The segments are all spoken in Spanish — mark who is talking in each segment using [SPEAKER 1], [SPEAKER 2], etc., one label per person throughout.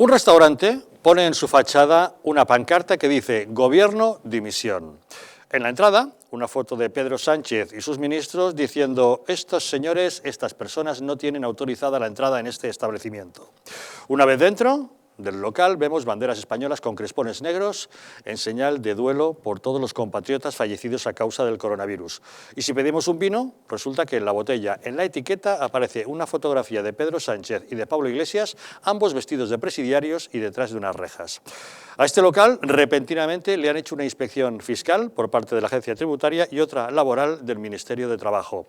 [SPEAKER 1] Un restaurante pone en su fachada una pancarta que dice «Gobierno, dimisión». En la entrada, una foto de Pedro Sánchez y sus ministros diciendo «Estos señores, estas personas no tienen autorizada la entrada en este establecimiento». Una vez dentro del local vemos banderas españolas con crespones negros en señal de duelo por todos los compatriotas fallecidos a causa del coronavirus. Y si pedimos un vino, resulta que en la botella, en la etiqueta, aparece una fotografía de Pedro Sánchez y de Pablo Iglesias, ambos vestidos de presidiarios y detrás de unas rejas. A este local, repentinamente, le han hecho una inspección fiscal por parte de la Agencia Tributaria y otra laboral del Ministerio de Trabajo.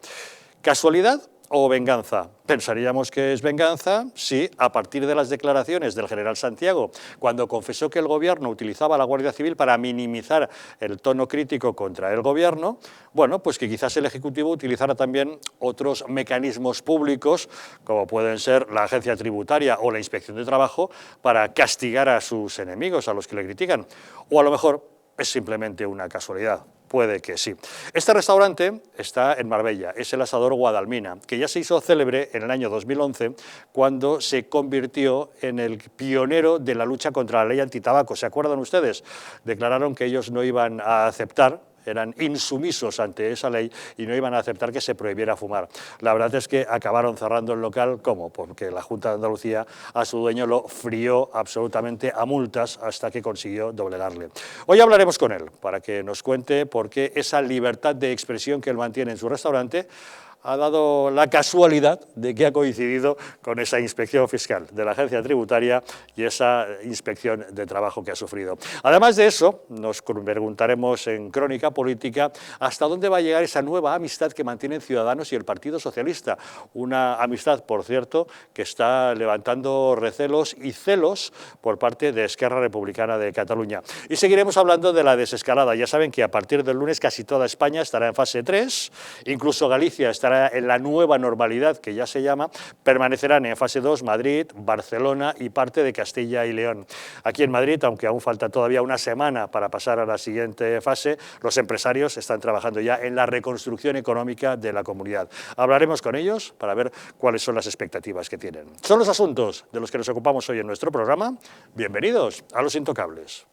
[SPEAKER 1] ¿Casualidad o venganza? Pensaríamos que es venganza si, a partir de las declaraciones del general Santiago, cuando confesó que el Gobierno utilizaba a la Guardia Civil para minimizar el tono crítico contra el Gobierno, bueno, pues que quizás el Ejecutivo utilizara también otros mecanismos públicos, como pueden ser la Agencia Tributaria o la Inspección de Trabajo, para castigar a sus enemigos, a los que le critican. O a lo mejor es simplemente una casualidad. Puede que sí. Este restaurante está en Marbella, es el Asador Guadalmina, que ya se hizo célebre en el año 2011 cuando se convirtió en el pionero de la lucha contra la ley antitabaco. ¿Se acuerdan ustedes? Declararon que ellos no iban a aceptar, eran insumisos ante esa ley y no iban a aceptar que se prohibiera fumar. La verdad es que acabaron cerrando el local, ¿cómo? Porque la Junta de Andalucía a su dueño lo frió absolutamente a multas hasta que consiguió doblegarle. Hoy hablaremos con él para que nos cuente por qué esa libertad de expresión que él mantiene en su restaurante ha dado la casualidad de que ha coincidido con esa inspección fiscal de la Agencia Tributaria y esa inspección de trabajo que ha sufrido. Además de eso, nos preguntaremos en Crónica Política hasta dónde va a llegar esa nueva amistad que mantienen Ciudadanos y el Partido Socialista. Una amistad, por cierto, que está levantando recelos y celos por parte de Esquerra Republicana de Cataluña. Y seguiremos hablando de la desescalada. Ya saben que a partir del lunes casi toda España estará en fase 3, incluso Galicia estará en la nueva normalidad, que ya se llama. Permanecerán en fase 2 Madrid, Barcelona y parte de Castilla y León. Aquí en Madrid, aunque aún falta todavía una semana para pasar a la siguiente fase, los empresarios están trabajando ya en la reconstrucción económica de la comunidad. Hablaremos con ellos para ver cuáles son las expectativas que tienen. Son los asuntos de los que nos ocupamos hoy en nuestro programa. Bienvenidos a Los Intocables.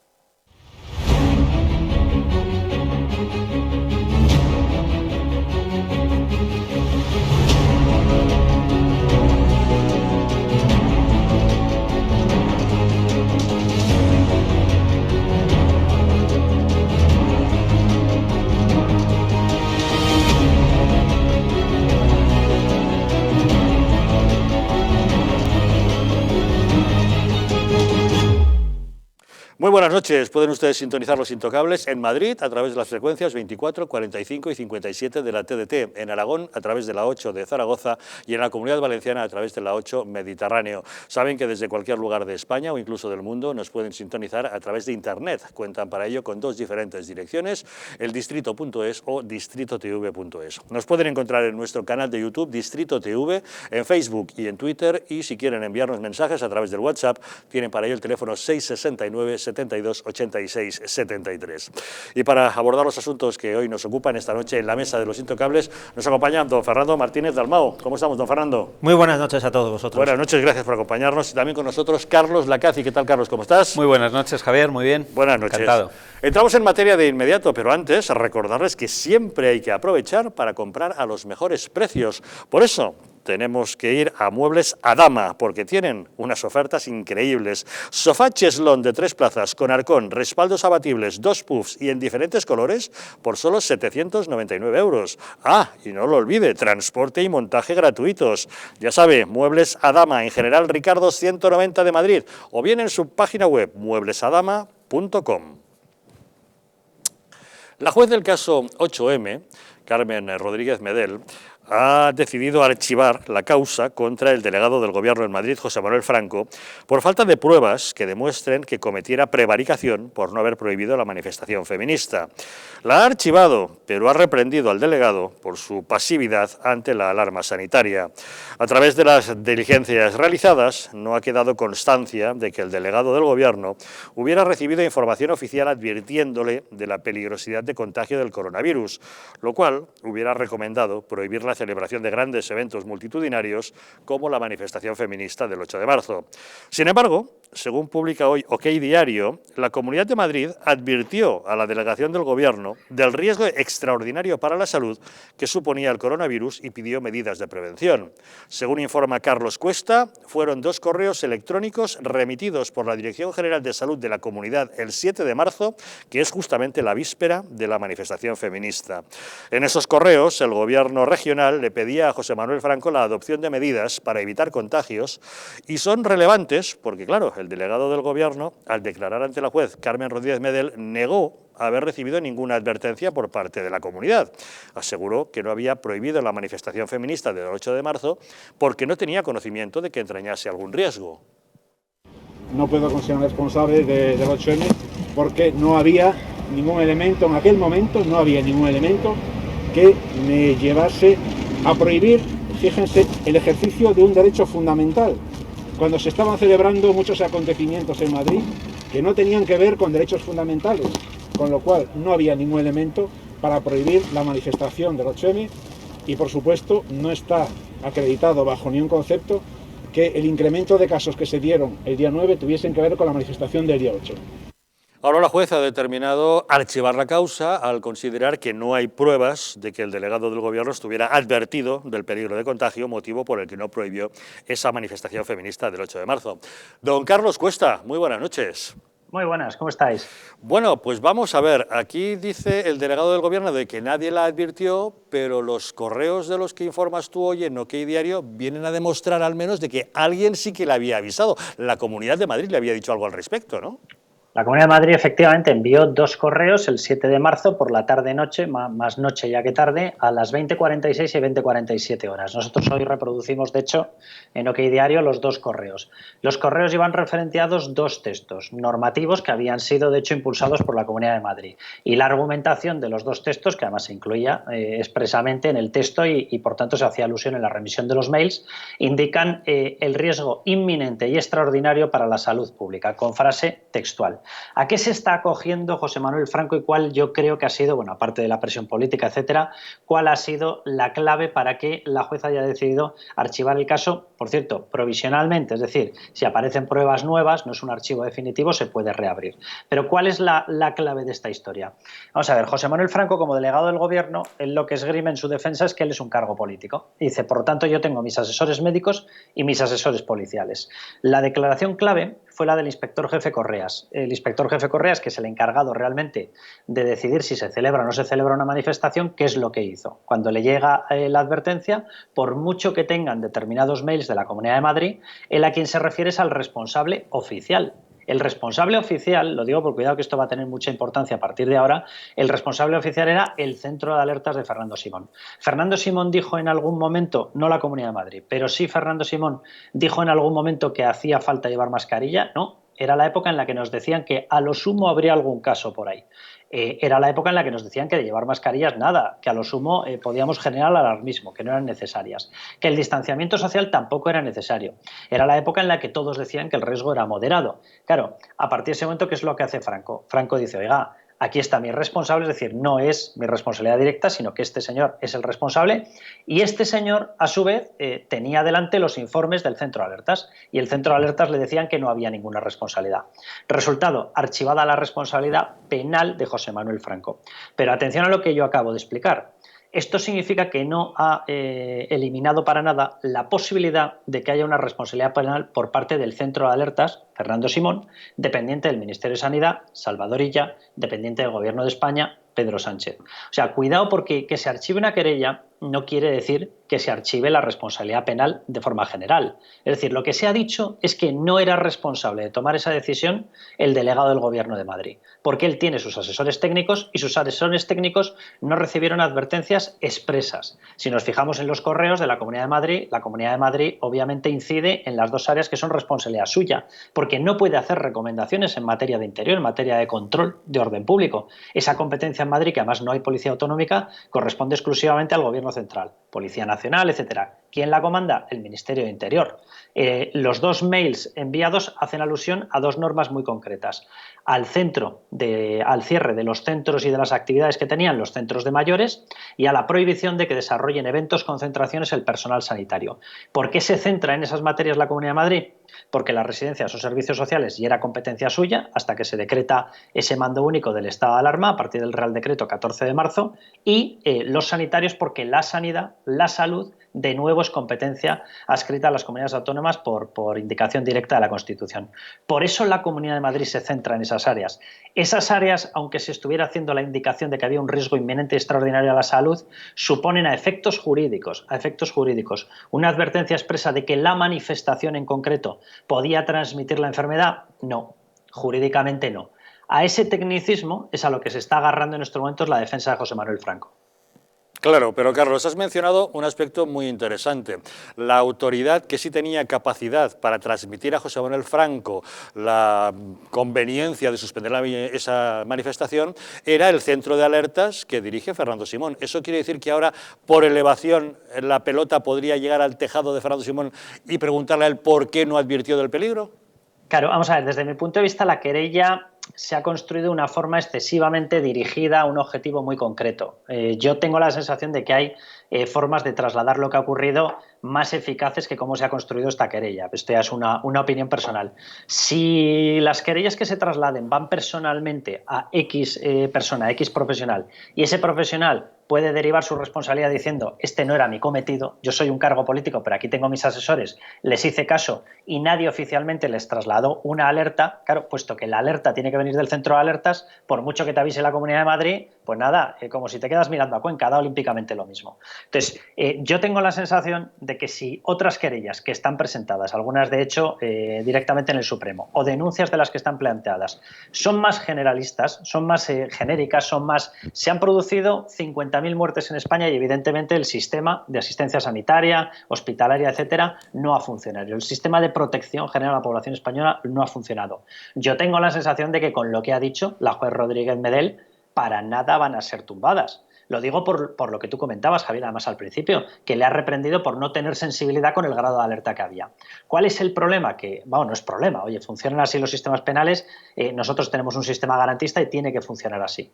[SPEAKER 1] Muy buenas noches, pueden ustedes sintonizar Los Intocables en Madrid a través de las frecuencias 24, 45 y 57 de la TDT, en Aragón a través de la 8 de Zaragoza y en la Comunidad Valenciana a través de la 8 Mediterráneo. Saben que desde cualquier lugar de España o incluso del mundo nos pueden sintonizar a través de Internet. Cuentan para ello con dos diferentes direcciones, el distrito.es o distritotv.es. Nos pueden encontrar en nuestro canal de YouTube Distrito TV, en Facebook y en Twitter, y si quieren enviarnos mensajes a través del WhatsApp, tienen para ello el teléfono 669 72 86 73. Y para abordar los asuntos que hoy nos ocupan esta noche en la mesa de Los Intocables, nos acompaña don Fernando Martínez Dalmau. ¿Cómo estamos, don Fernando?
[SPEAKER 2] Muy buenas noches a todos vosotros.
[SPEAKER 1] Buenas noches, gracias por acompañarnos. Y también con nosotros Carlos Lacazi. ¿Qué tal, Carlos? ¿Cómo estás?
[SPEAKER 2] Muy buenas noches, Javier, muy bien.
[SPEAKER 1] Buenas noches.
[SPEAKER 2] Encantado.
[SPEAKER 1] Entramos en materia de inmediato, pero antes recordarles que siempre hay que aprovechar para comprar a los mejores precios. Por eso tenemos que ir a Muebles Adama, porque tienen unas ofertas increíbles. Sofá cheslón de 3 plazas con arcón, respaldos abatibles, 2 puffs y en diferentes colores por solo 799 euros. Ah, y no lo olvide, transporte y montaje gratuitos. Ya sabe, Muebles Adama, en General Ricardo 190 de Madrid, o bien en su página web mueblesadama.com. La juez del caso 8M, Carmen Rodríguez Medel, ha decidido archivar la causa contra el delegado del Gobierno en Madrid, José Manuel Franco, por falta de pruebas que demuestren que cometiera prevaricación por no haber prohibido la manifestación feminista. La ha archivado, pero ha reprendido al delegado por su pasividad ante la alarma sanitaria. A través de las diligencias realizadas, no ha quedado constancia de que el delegado del Gobierno hubiera recibido información oficial advirtiéndole de la peligrosidad de contagio del coronavirus, lo cual hubiera recomendado prohibir la celebración de grandes eventos multitudinarios como la manifestación feminista del 8 de marzo. Sin embargo, según publica hoy OK Diario, la Comunidad de Madrid advirtió a la delegación del Gobierno del riesgo extraordinario para la salud que suponía el coronavirus y pidió medidas de prevención. Según informa Carlos Cuesta, fueron 2 correos electrónicos remitidos por la Dirección General de Salud de la Comunidad el 7 de marzo, que es justamente la víspera de la manifestación feminista. En esos correos, el Gobierno regional le pedía a José Manuel Franco la adopción de medidas para evitar contagios y son relevantes porque, claro, el delegado del Gobierno, al declarar ante la juez Carmen Rodríguez Medel, negó haber recibido ninguna advertencia por parte de la comunidad. Aseguró que no había prohibido la manifestación feminista del 8 de marzo porque no tenía conocimiento de que entrañase algún riesgo.
[SPEAKER 3] No puedo considerarme responsable del 8M porque no había ningún elemento, en aquel momento no había ningún elemento que me llevase a prohibir, fíjense, el ejercicio de un derecho fundamental, cuando se estaban celebrando muchos acontecimientos en Madrid que no tenían que ver con derechos fundamentales, con lo cual no había ningún elemento para prohibir la manifestación del 8M y, por supuesto, no está acreditado bajo ningún concepto que el incremento de casos que se dieron el día 9 tuviesen que ver con la manifestación del día 8.
[SPEAKER 1] Ahora la juez ha determinado archivar la causa al considerar que no hay pruebas de que el delegado del Gobierno estuviera advertido del peligro de contagio, motivo por el que no prohibió esa manifestación feminista del 8 de marzo. Don Carlos Cuesta, muy buenas noches.
[SPEAKER 4] Muy buenas, ¿cómo estáis?
[SPEAKER 1] Bueno, pues vamos a ver, aquí dice el delegado del Gobierno de que nadie la advirtió, pero los correos de los que informas tú hoy en OK Diario vienen a demostrar al menos de que alguien sí que le había avisado. La Comunidad de Madrid le había dicho algo al respecto, ¿no?
[SPEAKER 4] La Comunidad de Madrid efectivamente envió 2 correos el 7 de marzo por la tarde-noche, más noche ya que tarde, a las 20:46 y 20:47 horas. Nosotros hoy reproducimos, de hecho, en OK Diario los 2 correos. Los correos iban referenciados 2 textos normativos que habían sido, de hecho, impulsados por la Comunidad de Madrid. Y la argumentación de los 2 textos, que además se incluía expresamente en el texto y, por tanto, se hacía alusión en la remisión de los mails, indican el riesgo inminente y extraordinario para la salud pública, con frase textual. ¿A qué se está acogiendo José Manuel Franco y cuál yo creo que ha sido, bueno, aparte de la presión política, etcétera, cuál ha sido la clave para que la juez haya decidido archivar el caso, por cierto, provisionalmente? Es decir, si aparecen pruebas nuevas, no es un archivo definitivo, se puede reabrir. Pero ¿cuál es la clave de esta historia? Vamos a ver, José Manuel Franco, como delegado del Gobierno, él lo que esgrime en su defensa es que él es un cargo político. Dice, por lo tanto, yo tengo mis asesores médicos y mis asesores policiales. La declaración clave fue la del inspector jefe Correas. El inspector jefe Correas, que es el encargado realmente de decidir si se celebra o no se celebra una manifestación, ¿qué es lo que hizo? Cuando le llega la advertencia, por mucho que tengan determinados mails de la Comunidad de Madrid, él a quien se refiere es al responsable oficial. El responsable oficial, lo digo porque cuidado que esto va a tener mucha importancia a partir de ahora, el responsable oficial era el Centro de Alertas de Fernando Simón. Fernando Simón dijo en algún momento, no la Comunidad de Madrid, pero sí Fernando Simón dijo en algún momento que hacía falta llevar mascarilla. No, era la época en la que nos decían que a lo sumo habría algún caso por ahí. Era la época en la que nos decían que de llevar mascarillas nada, que a lo sumo podíamos generar alarmismo, que no eran necesarias, que el distanciamiento social tampoco era necesario. Era la época en la que todos decían que el riesgo era moderado. Claro, a partir de ese momento, ¿qué es lo que hace Franco? Franco dice, oiga, aquí está mi responsable, es decir, no es mi responsabilidad directa, sino que este señor es el responsable, y este señor, a su vez, tenía delante los informes del Centro de Alertas, y el Centro de Alertas le decían que no había ninguna responsabilidad. Resultado, archivada la responsabilidad penal de José Manuel Franco. Pero atención a lo que yo acabo de explicar. Esto significa que no ha eliminado para nada la posibilidad de que haya una responsabilidad penal por parte del Centro de Alertas, Fernando Simón, dependiente del Ministerio de Sanidad, Salvador Illa, dependiente del Gobierno de España, Pedro Sánchez. O sea, cuidado porque que se archive una querella no quiere decir que se archive la responsabilidad penal de forma general. Es decir, lo que se ha dicho es que no era responsable de tomar esa decisión el delegado del Gobierno de Madrid, porque él tiene sus asesores técnicos y sus asesores técnicos no recibieron advertencias expresas. Si nos fijamos en los correos de la Comunidad de Madrid, la Comunidad de Madrid obviamente incide en las 2 áreas que son responsabilidad suya, porque no puede hacer recomendaciones en materia de interior, en materia de control de orden público. Esa competencia en Madrid, que además no hay policía autonómica, corresponde exclusivamente al Gobierno central, Policía Nacional, etcétera. ¿Quién la comanda? El Ministerio de Interior. Los 2 mails enviados hacen alusión a 2 normas muy concretas. Al cierre de los centros y de las actividades que tenían los centros de mayores y a la prohibición de que desarrollen eventos, concentraciones el personal sanitario. ¿Por qué se centra en esas materias la Comunidad de Madrid? Porque las residencias o servicios sociales ya era competencia suya hasta que se decreta ese mando único del estado de alarma a partir del Real Decreto 14 de marzo y los sanitarios porque la sanidad, la salud, de nuevo es competencia adscrita a las comunidades autónomas por indicación directa de la Constitución. Por eso la Comunidad de Madrid se centra en esas áreas. Esas áreas, aunque se estuviera haciendo la indicación de que había un riesgo inminente y extraordinario a la salud, suponen a efectos jurídicos, una advertencia expresa de que la manifestación en concreto podía transmitir la enfermedad. No, jurídicamente no. A ese tecnicismo es a lo que se está agarrando en estos momentos la defensa de José Manuel Franco.
[SPEAKER 1] Claro, pero Carlos, has mencionado un aspecto muy interesante. La autoridad que sí tenía capacidad para transmitir a José Manuel Franco la conveniencia de suspender esa manifestación era el centro de alertas que dirige Fernando Simón. ¿Eso quiere decir que ahora, por elevación, la pelota podría llegar al tejado de Fernando Simón y preguntarle a él por qué no advirtió del peligro?
[SPEAKER 4] Claro, vamos a ver, desde mi punto de vista la querella se ha construido de una forma excesivamente dirigida a un objetivo muy concreto. Yo tengo la sensación de que hay formas de trasladar lo que ha ocurrido más eficaces que cómo se ha construido esta querella. Esto ya es una opinión personal. Si las querellas que se trasladen van personalmente a X persona, a X profesional, y ese profesional puede derivar su responsabilidad diciendo este no era mi cometido, yo soy un cargo político, pero aquí tengo mis asesores, les hice caso y nadie oficialmente les trasladó una alerta, claro, puesto que la alerta tiene que venir del centro de alertas, por mucho que te avise la Comunidad de Madrid, pues nada, como si te quedas mirando a Cuenca, da olímpicamente lo mismo. Entonces, yo tengo la sensación de que si otras querellas que están presentadas, algunas de hecho directamente en el Supremo, o denuncias de las que están planteadas, son más generalistas, son más genéricas, se han producido 50.000 muertes en España y evidentemente el sistema de asistencia sanitaria, hospitalaria, etcétera, no ha funcionado. El sistema de protección general a la población española no ha funcionado. Yo tengo la sensación de que con lo que ha dicho la juez Rodríguez Medel, para nada van a ser tumbadas. Lo digo por lo que tú comentabas, Javier, además al principio, que le ha reprendido por no tener sensibilidad con el grado de alerta que había. ¿Cuál es el problema? Que, bueno, no es problema, oye, funcionan así los sistemas penales, nosotros tenemos un sistema garantista y tiene que funcionar así.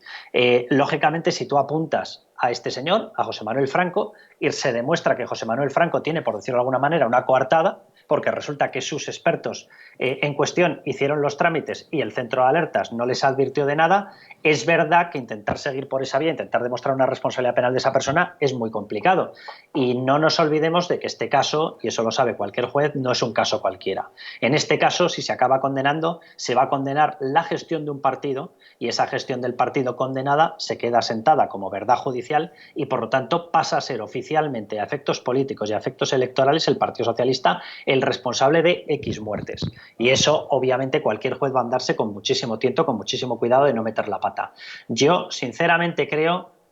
[SPEAKER 4] Lógicamente, si tú apuntas a este señor, a José Manuel Franco, y se demuestra que José Manuel Franco tiene, por decirlo de alguna manera, una coartada, porque resulta que sus expertos en cuestión hicieron los trámites y el centro de alertas no les advirtió de nada, es verdad que intentar seguir por esa vía, intentar demostrar una responsabilidad penal de esa persona es muy complicado. Y no nos olvidemos de que este caso, y eso lo sabe cualquier juez, no es un caso cualquiera. En este caso, si se acaba condenando, se va a condenar la gestión de un partido y esa gestión del partido condenada se queda sentada como verdad judicial y, por lo tanto, pasa a ser oficialmente a efectos políticos y a efectos electorales el Partido Socialista el responsable de X muertes. Y eso, obviamente, cualquier juez va a andarse con muchísimo tiento, con muchísimo cuidado de no meter la pata. Yo, sinceramente,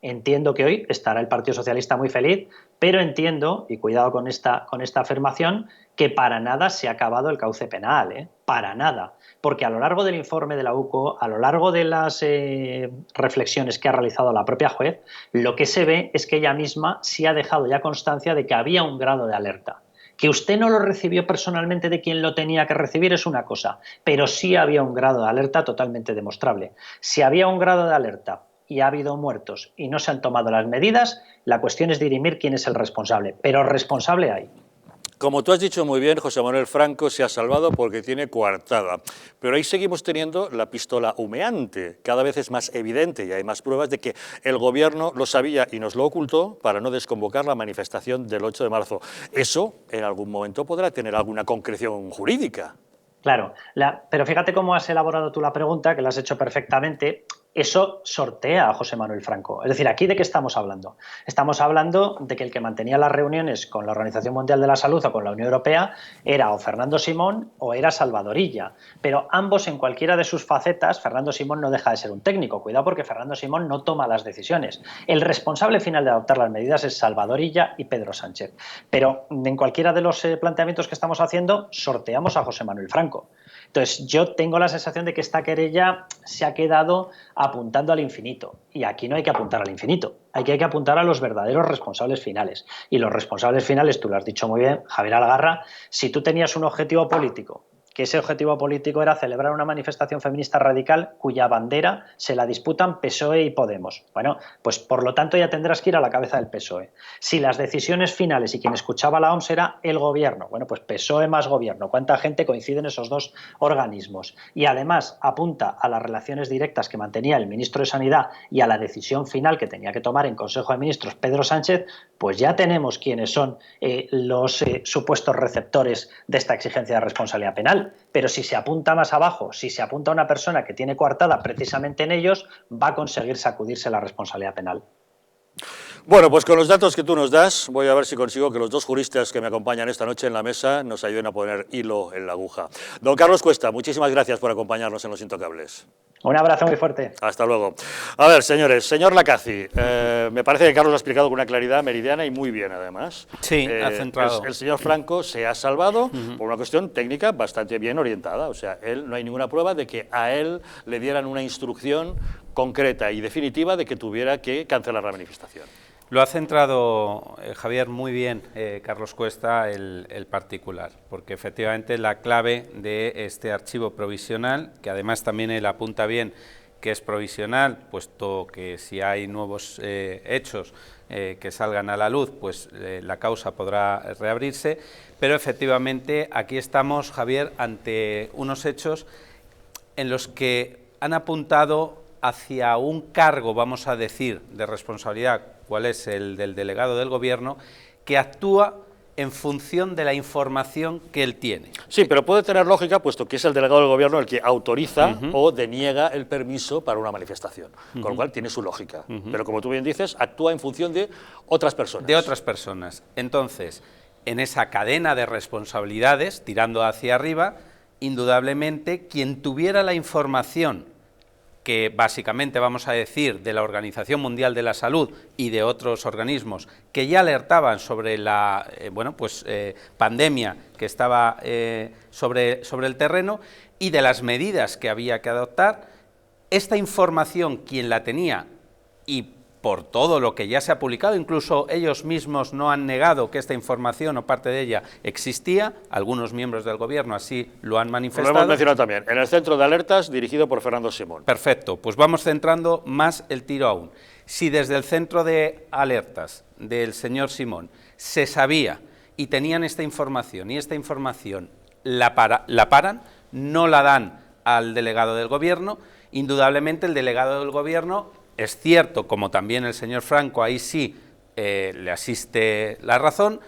[SPEAKER 4] entiendo que hoy estará el Partido Socialista muy feliz, pero entiendo, y cuidado con esta afirmación, que para nada se ha acabado el cauce penal, para nada. Porque a lo largo del informe de la UCO, a lo largo de las reflexiones que ha realizado la propia juez, lo que se ve es que ella misma sí ha dejado ya constancia de que había un grado de alerta. Que usted no lo recibió personalmente de quien lo tenía que recibir es una cosa, pero sí había un grado de alerta totalmente demostrable. Si había un grado de alerta y ha habido muertos y no se han tomado las medidas, la cuestión es dirimir quién es el responsable, pero responsable hay.
[SPEAKER 1] Como tú has dicho muy bien, José Manuel Franco se ha salvado porque tiene coartada, pero ahí seguimos teniendo la pistola humeante. Cada vez es más evidente y hay más pruebas de que el gobierno lo sabía y nos lo ocultó para no desconvocar la manifestación del 8 de marzo. Eso en algún momento podrá tener alguna concreción jurídica.
[SPEAKER 4] Claro, pero fíjate cómo has elaborado tú la pregunta, que la has hecho perfectamente. Eso sortea a José Manuel Franco. Es decir, ¿aquí de qué estamos hablando? Estamos hablando de que el que mantenía las reuniones con la Organización Mundial de la Salud o con la Unión Europea era o Fernando Simón o era Salvador Illa. Pero ambos, en cualquiera de sus facetas, Fernando Simón no deja de ser un técnico. Cuidado porque Fernando Simón no toma las decisiones. El responsable final de adoptar las medidas es Salvador Illa y Pedro Sánchez. Pero en cualquiera de los planteamientos que estamos haciendo, sorteamos a José Manuel Franco. Entonces, yo tengo la sensación de que esta querella se ha quedado apuntando al infinito. Y aquí no hay que apuntar al infinito, hay que apuntar a los verdaderos responsables finales. Y los responsables finales, tú lo has dicho muy bien, Javier Algarra, si tú tenías un objetivo político, que ese objetivo político era celebrar una manifestación feminista radical cuya bandera se la disputan PSOE y Podemos. Bueno, pues por lo tanto ya tendrás que ir a la cabeza del PSOE. Si las decisiones finales y quien escuchaba la OMS era el gobierno, bueno, pues PSOE más gobierno. ¿Cuánta gente coincide en esos dos organismos? Y además apunta a las relaciones directas que mantenía el ministro de Sanidad y a la decisión final que tenía que tomar en Consejo de Ministros Pedro Sánchez, pues ya tenemos quiénes son los supuestos receptores de esta exigencia de responsabilidad penal. Pero si se apunta más abajo, si se apunta a una persona que tiene coartada precisamente en ellos, va a conseguir sacudirse la responsabilidad penal.
[SPEAKER 1] Bueno, pues con los datos que tú nos das, voy a ver si consigo que los dos juristas que me acompañan esta noche en la mesa nos ayuden a poner hilo en la aguja. Don Carlos Cuesta, muchísimas gracias por acompañarnos en Los Intocables.
[SPEAKER 4] Un abrazo muy fuerte.
[SPEAKER 1] Hasta luego. A ver, señores, señor Lacazi, me parece que Carlos lo ha explicado con una claridad meridiana y muy bien, además.
[SPEAKER 2] Sí, ha centrado.
[SPEAKER 1] El señor Franco se ha salvado por una cuestión técnica bastante bien orientada. O sea, no hay ninguna prueba de que a él le dieran una instrucción concreta y definitiva de que tuviera que cancelar la manifestación.
[SPEAKER 2] Lo ha centrado, Javier, muy bien, Carlos Cuesta, el particular, porque efectivamente la clave de este archivo provisional, que además también él apunta bien que es provisional, puesto que si hay nuevos hechos que salgan a la luz, pues la causa podrá reabrirse, pero efectivamente aquí estamos, Javier, ante unos hechos en los que han apuntado hacia un cargo, vamos a decir, de responsabilidad, cuál es el del delegado del Gobierno, que actúa en función de la información que él tiene.
[SPEAKER 1] Sí, pero puede tener lógica, puesto que es el delegado del Gobierno el que autoriza o deniega el permiso para una manifestación, con lo cual tiene su lógica. Pero como tú bien dices, actúa en función de otras personas.
[SPEAKER 2] De otras personas. Entonces, en esa cadena de responsabilidades, tirando hacia arriba, indudablemente, quien tuviera la información que básicamente vamos a decir de la Organización Mundial de la Salud y de otros organismos que ya alertaban sobre la pandemia que estaba sobre el terreno y de las medidas que había que adoptar, esta información quien la tenía y por todo lo que ya se ha publicado, incluso ellos mismos no han negado que esta información o parte de ella existía, algunos miembros del Gobierno así lo han manifestado.
[SPEAKER 1] Lo hemos mencionado también, en el centro de alertas dirigido por Fernando Simón.
[SPEAKER 2] Perfecto, pues vamos centrando más el tiro aún. Si desde el centro de alertas del señor Simón se sabía y tenían esta información y esta información la paran, no la dan al delegado del Gobierno, indudablemente el delegado del Gobierno, es cierto, como también el señor Franco, ahí sí le asiste la razón,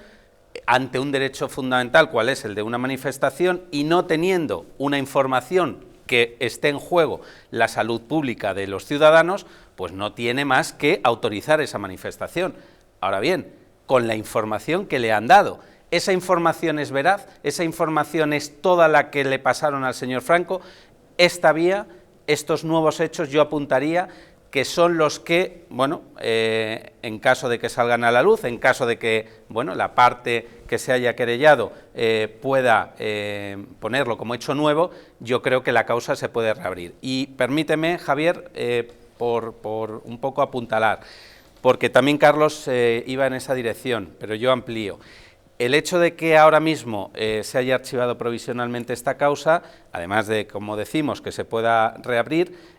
[SPEAKER 2] ante un derecho fundamental, cual es el de una manifestación, y no teniendo una información que esté en juego la salud pública de los ciudadanos, pues no tiene más que autorizar esa manifestación. Ahora bien, con la información que le han dado, ¿esa información es veraz? ¿Esa información es toda la que le pasaron al señor Franco? Esta vía, estos nuevos hechos, yo apuntaría que son los que, en caso de que salgan a la luz, en caso de que, la parte que se haya querellado pueda ponerlo como hecho nuevo, yo creo que la causa se puede reabrir. Y permíteme, Javier, por un poco apuntalar, porque también Carlos iba en esa dirección, pero yo amplío. El hecho de que ahora mismo se haya archivado provisionalmente esta causa, además de, como decimos, que se pueda reabrir,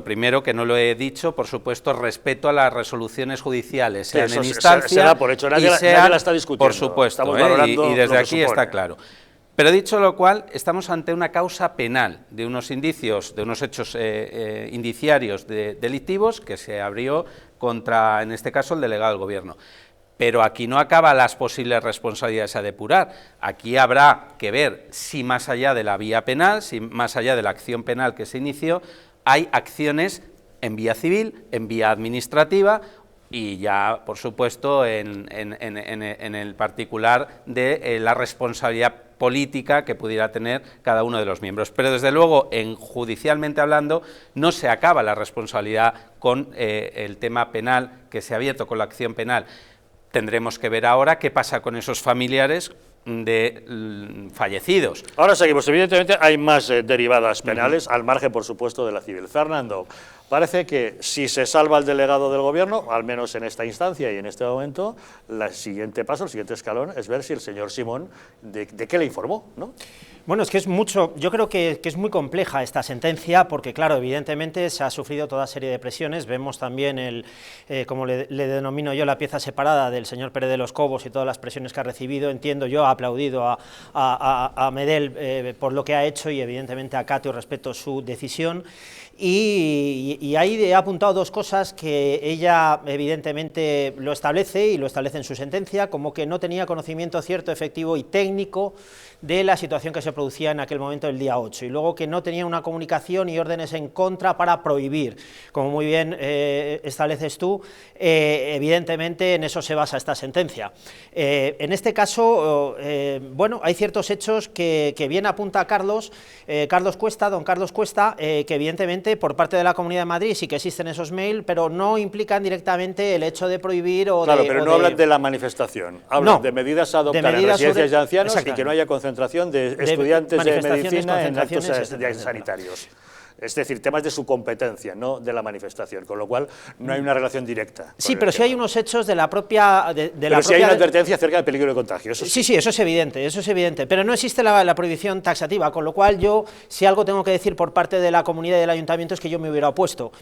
[SPEAKER 2] primero, que no lo he dicho, por supuesto, respeto a las resoluciones judiciales, sean en instancia,
[SPEAKER 1] se da por hecho, nadie la está discutiendo.
[SPEAKER 2] Por supuesto, y desde aquí está claro. Pero dicho lo cual, estamos ante una causa penal de unos indicios, de unos hechos indiciarios delictivos que se abrió contra, en este caso, el delegado del Gobierno. Pero aquí no acaban las posibles responsabilidades a depurar. Aquí habrá que ver si más allá de la vía penal, si más allá de la acción penal que se inició, hay acciones en vía civil, en vía administrativa y ya, por supuesto, en el particular de la responsabilidad política que pudiera tener cada uno de los miembros. Pero, desde luego, judicialmente hablando, no se acaba la responsabilidad con el tema penal que se ha abierto, con la acción penal. Tendremos que ver ahora qué pasa con esos familiares fallecidos.
[SPEAKER 1] Ahora seguimos. Evidentemente hay más derivadas penales, al margen, por supuesto, de la civil. Fernando, parece que si se salva el delegado del Gobierno, al menos en esta instancia y en este momento, el siguiente paso, el siguiente escalón, es ver si el señor Simón de qué le informó, ¿no?
[SPEAKER 5] Bueno, es que es mucho, yo creo que es muy compleja esta sentencia porque, claro, evidentemente se ha sufrido toda serie de presiones. Vemos también, como le denomino yo, la pieza separada del señor Pérez de los Cobos y todas las presiones que ha recibido. Entiendo, yo he aplaudido a Medel por lo que ha hecho y evidentemente acato y respeto su decisión. Y ahí he apuntado dos cosas que ella evidentemente lo establece y lo establece en su sentencia, como que no tenía conocimiento cierto, efectivo y técnico de la situación que se producía en aquel momento el día 8, y luego que no tenía una comunicación y órdenes en contra para prohibir, como muy bien estableces tú. Evidentemente en eso se basa esta sentencia. En este caso, bueno, hay ciertos hechos que bien apunta Carlos Cuesta, don Carlos Cuesta, que evidentemente por parte de la Comunidad de Madrid sí que existen esos mails, pero no implican directamente el hecho de prohibir o
[SPEAKER 1] claro,
[SPEAKER 5] de...
[SPEAKER 1] pero
[SPEAKER 5] o
[SPEAKER 1] no hablan de la manifestación, hablan de medidas a adoptar en residencias de ancianos y que no haya concentración de estudiantes de medicina en actos sanitarios. Es decir, temas de su competencia, no de la manifestación, con lo cual no hay una relación directa.
[SPEAKER 5] Sí, pero sí hay unos hechos de la propia...
[SPEAKER 1] Pero sí hay una advertencia acerca del peligro de contagio, eso sí.
[SPEAKER 5] Sí, eso es evidente, pero no existe la prohibición taxativa, con lo cual yo, si algo tengo que decir por parte de la comunidad y del ayuntamiento es que yo me hubiera opuesto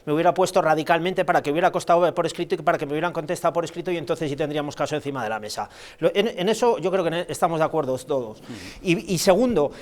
[SPEAKER 5] radicalmente para que hubiera costado por escrito y para que me hubieran contestado por escrito, y entonces sí tendríamos caso encima de la mesa. En eso yo creo que estamos de acuerdo todos. Y segundo,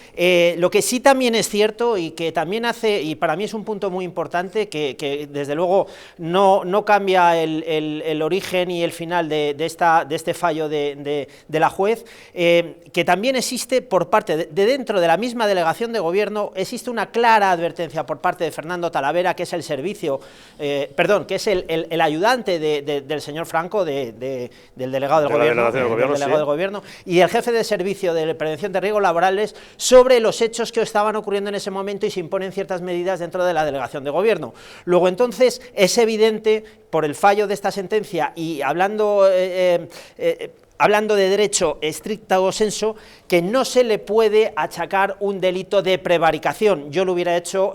[SPEAKER 5] lo que sí también es cierto y que también hace, y para mí es un punto muy importante, que desde luego no cambia el origen y el final de este fallo de la juez, que también existe por parte de dentro de la misma delegación de gobierno, existe una clara advertencia por parte de Fernando Talavera, que es el servicio, que es el ayudante del señor Franco, del delegado del gobierno, y el jefe de servicio de prevención de riesgos laborales, sobre los hechos que estaban ocurriendo en ese momento y se imponen ciertas medidas dentro de la delegación de gobierno. Luego, entonces, es evidente, por el fallo de esta sentencia y hablando de derecho estricto sensu, que no se le puede achacar un delito de prevaricación. Yo lo hubiera hecho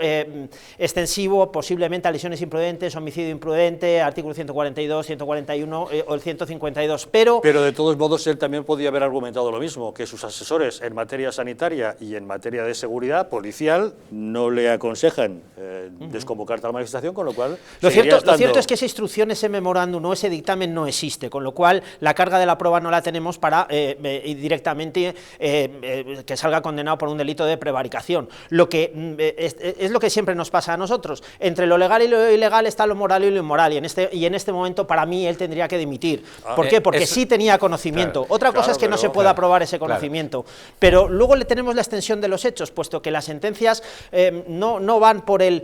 [SPEAKER 5] extensivo posiblemente a lesiones imprudentes, homicidio imprudente, artículo 142, 141 o el 152, pero
[SPEAKER 1] de todos modos él también podía haber argumentado lo mismo, que sus asesores en materia sanitaria y en materia de seguridad policial no le aconsejan desconvocar tal manifestación, con lo cual...
[SPEAKER 5] Lo cierto es que esa instrucción, ese memorándum o ese dictamen no existe, con lo cual la carga de la prueba no la tenemos para directamente que salga condenado por un delito de prevaricación. Lo que es lo que siempre nos pasa a nosotros. Entre lo legal y lo ilegal está lo moral y lo inmoral, y en este momento para mí él tendría que dimitir. ¿Por qué? Porque sí tenía conocimiento.
[SPEAKER 1] Claro,
[SPEAKER 5] otra cosa es que no se pueda probar ese conocimiento. Pero luego le tenemos la extensión de los hechos, puesto que las sentencias no van por el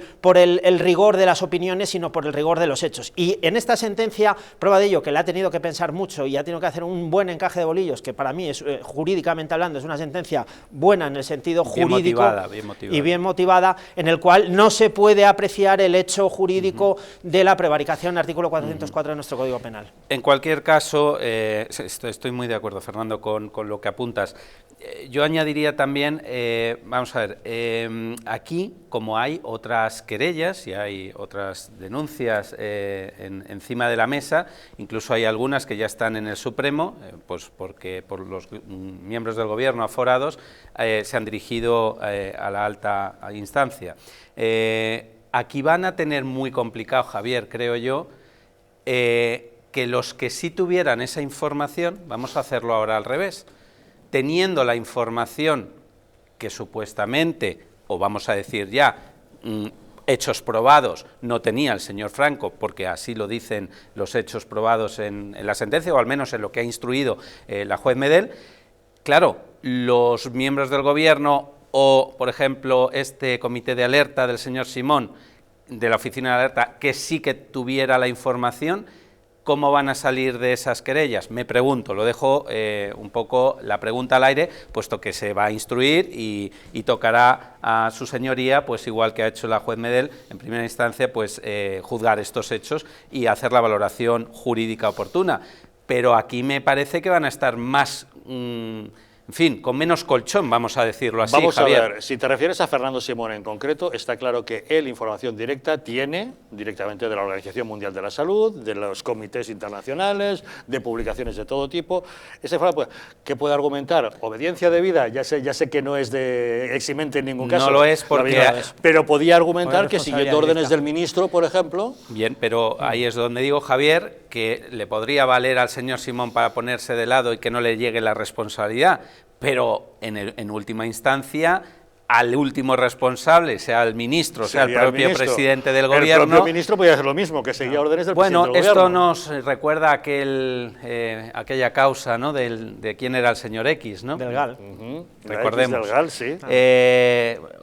[SPEAKER 5] rigor de las opiniones, sino por el rigor de los hechos. Y en esta sentencia, prueba de ello, que le ha tenido que pensar mucho y ha tenido que hacer un buen encaje de bolillos, que para mí es, jurídicamente hablando, es una sentencia buena en el sentido jurídico y bien motivada, en el cual no se puede apreciar el hecho jurídico de la prevaricación, artículo 404 de nuestro Código Penal.
[SPEAKER 2] En cualquier caso, estoy muy de acuerdo, Fernando, con lo que apuntas. Yo añadiría también, vamos a ver, aquí, como hay otras querellas y hay otras denuncias encima de la mesa, incluso hay algunas que ya están en el Supremo, pues porque por los miembros del Gobierno aforados se han dirigido a la alta instancia. Aquí van a tener muy complicado, Javier, creo yo, que los que sí tuvieran esa información, vamos a hacerlo ahora al revés, teniendo la información que supuestamente, o vamos a decir ya, hechos probados, no tenía el señor Franco, porque así lo dicen los hechos probados en la sentencia, o al menos en lo que ha instruido la juez Medel. Claro, los miembros del Gobierno o, por ejemplo, este comité de alerta del señor Simón, de la oficina de alerta, que sí que tuviera la información, ¿cómo van a salir de esas querellas? Me pregunto, lo dejo un poco la pregunta al aire, puesto que se va a instruir y tocará a su señoría, pues igual que ha hecho la juez Medel, en primera instancia, pues juzgar estos hechos y hacer la valoración jurídica oportuna. Pero aquí me parece que van a estar más en fin, con menos colchón, vamos a decirlo así,
[SPEAKER 1] Vamos
[SPEAKER 2] Javier.
[SPEAKER 1] a ver, si te refieres a Fernando Simón en concreto, está claro que él información directa tiene directamente de la Organización Mundial de la Salud, de los comités internacionales, de publicaciones de todo tipo. ¿Qué puede argumentar? Obediencia debida, ya sé que no es de eximente en ningún caso.
[SPEAKER 2] No lo es porque...
[SPEAKER 1] Pero podía argumentar que siguiendo órdenes del ministro, por ejemplo...
[SPEAKER 2] Bien, pero ahí es donde digo, Javier, que le podría valer al señor Simón para ponerse de lado y que no le llegue la responsabilidad, pero en última instancia, al último responsable, sea el ministro, sea el propio presidente del gobierno...
[SPEAKER 1] El propio ministro podía hacer lo mismo, que seguía órdenes del presidente del
[SPEAKER 2] gobierno.
[SPEAKER 1] Bueno,
[SPEAKER 2] esto nos recuerda aquella causa, ¿no?, de quién era el señor X, ¿no?
[SPEAKER 5] Del GAL.
[SPEAKER 2] Recordemos.
[SPEAKER 1] Del GAL, sí.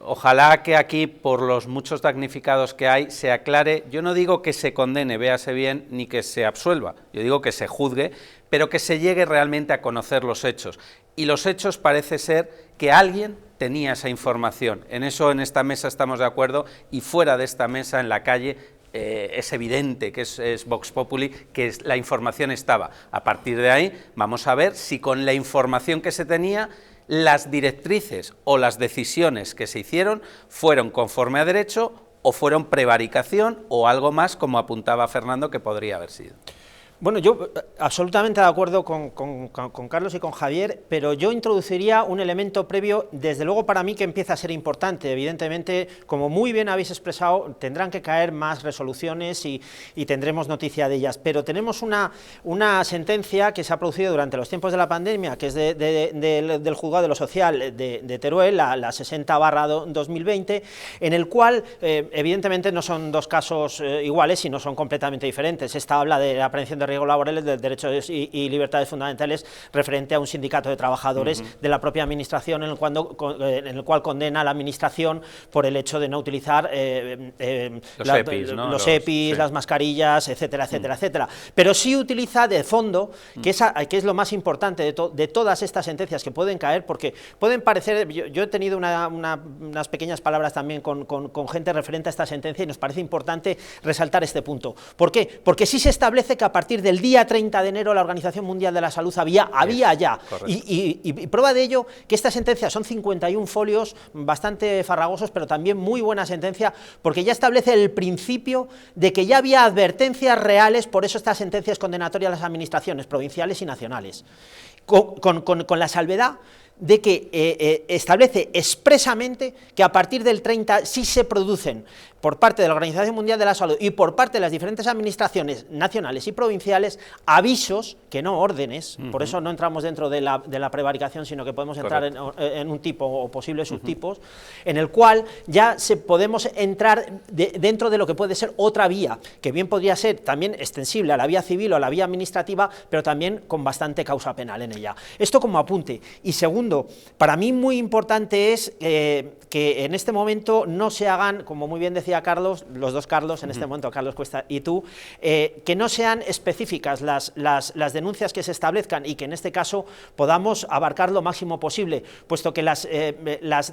[SPEAKER 2] Ojalá que aquí, por los muchos damnificados que hay, se aclare. Yo no digo que se condene, véase bien, ni que se absuelva, yo digo que se juzgue, pero que se llegue realmente a conocer los hechos. Y los hechos parece ser que alguien tenía esa información. En eso en esta mesa estamos de acuerdo, y fuera de esta mesa, en la calle, es evidente que es Vox Populi, que la información estaba. A partir de ahí vamos a ver si con la información que se tenía, las directrices o las decisiones que se hicieron fueron conforme a derecho o fueron prevaricación o algo más, como apuntaba Fernando, que podría haber sido.
[SPEAKER 5] Bueno, yo absolutamente de acuerdo con Carlos y con Javier, pero yo introduciría un elemento previo, desde luego para mí que empieza a ser importante. Evidentemente, como muy bien habéis expresado, tendrán que caer más resoluciones y tendremos noticia de ellas, pero tenemos una sentencia que se ha producido durante los tiempos de la pandemia, que es del Juzgado de lo Social de Teruel, la 60/2020, en el cual evidentemente no son dos casos iguales, sino son completamente diferentes. Esta habla de la prevención de riesgos laborales, de derechos y libertades fundamentales referente a un sindicato de trabajadores de la propia administración, en el cual condena a la administración por el hecho de no utilizar los EPIs, las mascarillas, etcétera, etcétera, etcétera. Pero sí utiliza de fondo, que es lo más importante de todas estas sentencias que pueden caer, porque pueden parecer, yo he tenido unas pequeñas palabras también con gente referente a esta sentencia, y nos parece importante resaltar este punto. ¿Por qué? Porque sí se establece que a partir del día 30 de enero la Organización Mundial de la Salud había ya, y prueba de ello que esta sentencia son 51 folios, bastante farragosos, pero también muy buena sentencia, porque ya establece el principio de que ya había advertencias reales, por eso esta sentencia es condenatoria a las administraciones provinciales y nacionales, con la salvedad de que establece expresamente que a partir del 30 sí se producen por parte de la Organización Mundial de la Salud y por parte de las diferentes administraciones nacionales y provinciales avisos, que no órdenes, por eso no entramos dentro de la prevaricación, sino que podemos entrar en un tipo o posibles subtipos, en el cual ya podemos entrar dentro de lo que puede ser otra vía, que bien podría ser también extensible a la vía civil o a la vía administrativa, pero también con bastante causa penal en ella. Esto como apunte. Y segundo, para mí muy importante es que en este momento no se hagan, como muy bien decía Carlos, los dos Carlos, en este momento Carlos Cuesta y tú, que no sean específicas las denuncias que se establezcan, y que en este caso podamos abarcar lo máximo posible, puesto que las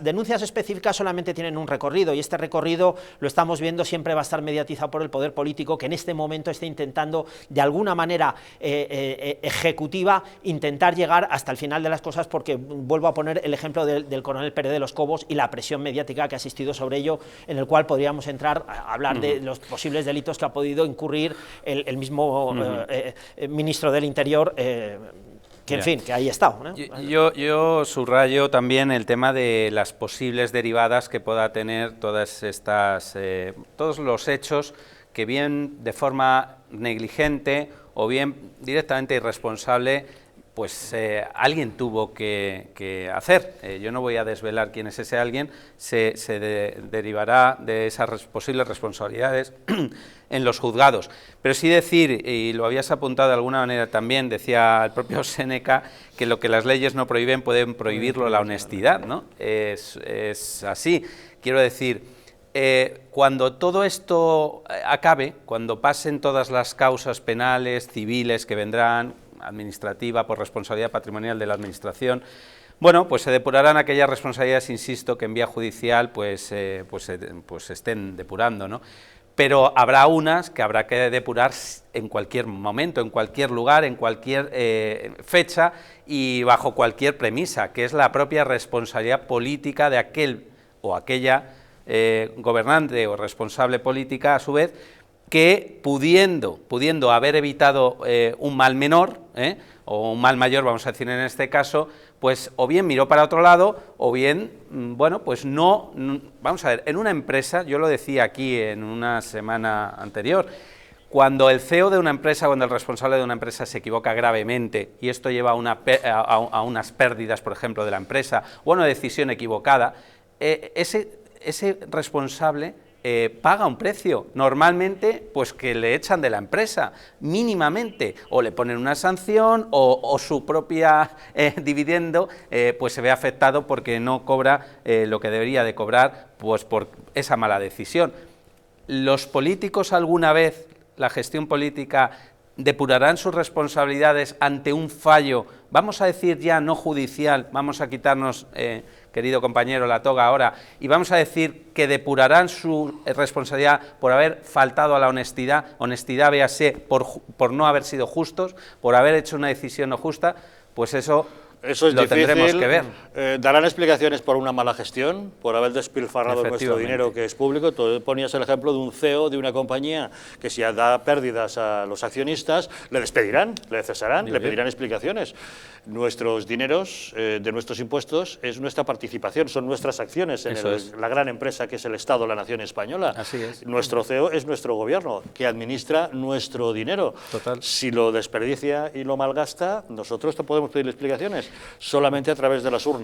[SPEAKER 5] denuncias específicas solamente tienen un recorrido, y este recorrido lo estamos viendo, siempre va a estar mediatizado por el poder político, que en este momento está intentando de alguna manera ejecutiva intentar llegar hasta el final de las cosas, porque vuelvo a poner el ejemplo del coronel Pérez de los Cobos y la presión mediática que ha existido sobre ello, en el cual podríamos entrar a hablar de los posibles delitos que ha podido incurrir el mismo ministro del Interior, que en fin, que ahí está, ¿no?
[SPEAKER 2] Yo subrayo también el tema de las posibles derivadas que pueda tener todas estas, todos los hechos que bien de forma negligente o bien directamente irresponsable, pues alguien tuvo que hacer. Yo no voy a desvelar quién es ese alguien, se derivará de esas posibles responsabilidades en los juzgados. Pero sí decir, y lo habías apuntado de alguna manera también, decía el propio Séneca, que lo que las leyes no prohíben, pueden prohibirlo la honestidad, ¿no? Es así. Quiero decir, cuando todo esto acabe, cuando pasen todas las causas penales, civiles que vendrán, administrativa, por responsabilidad patrimonial de la administración, bueno, pues se depurarán aquellas responsabilidades, insisto, que en vía judicial pues estén depurando, ¿no? pero habrá unas que habrá que depurar en cualquier momento, en cualquier lugar, en cualquier fecha y bajo cualquier premisa, que es la propia responsabilidad política de aquel o aquella gobernante o responsable política, a su vez, que pudiendo haber evitado un mal menor, o un mal mayor, vamos a decir en este caso, pues o bien miró para otro lado, o bien, bueno, pues no, vamos a ver, en una empresa, yo lo decía aquí en una semana anterior, cuando el CEO de una empresa, cuando el responsable de una empresa se equivoca gravemente, y esto lleva a unas pérdidas, por ejemplo, de la empresa, o a una decisión equivocada, ese responsable paga un precio, normalmente pues que le echan de la empresa, mínimamente, o le ponen una sanción o su propia dividendo pues se ve afectado porque no cobra lo que debería de cobrar pues por esa mala decisión. ¿Los políticos alguna vez, la gestión política, depurarán sus responsabilidades ante un fallo, vamos a decir ya no judicial, vamos a quitarnos, querido compañero, la toga ahora, y vamos a decir que depurarán su responsabilidad por haber faltado a la honestidad, véase, por no haber sido justos, por haber hecho una decisión no justa? Pues eso es lo difícil. Tendremos que ver.
[SPEAKER 1] ¿Darán explicaciones por una mala gestión, por haber despilfarrado nuestro dinero que es público? Tú ponías el ejemplo de un CEO de una compañía que si da pérdidas a los accionistas, le despedirán, le cesarán, le pedirán explicaciones. Nuestros dineros de nuestros impuestos es nuestra participación, son nuestras acciones en la gran empresa que es el Estado, la nación española.
[SPEAKER 2] Así es.
[SPEAKER 1] Nuestro CEO es nuestro gobierno, que administra nuestro dinero.
[SPEAKER 2] Total.
[SPEAKER 1] Si lo desperdicia y lo malgasta, nosotros te podemos pedir explicaciones. Solamente a través de las urnas.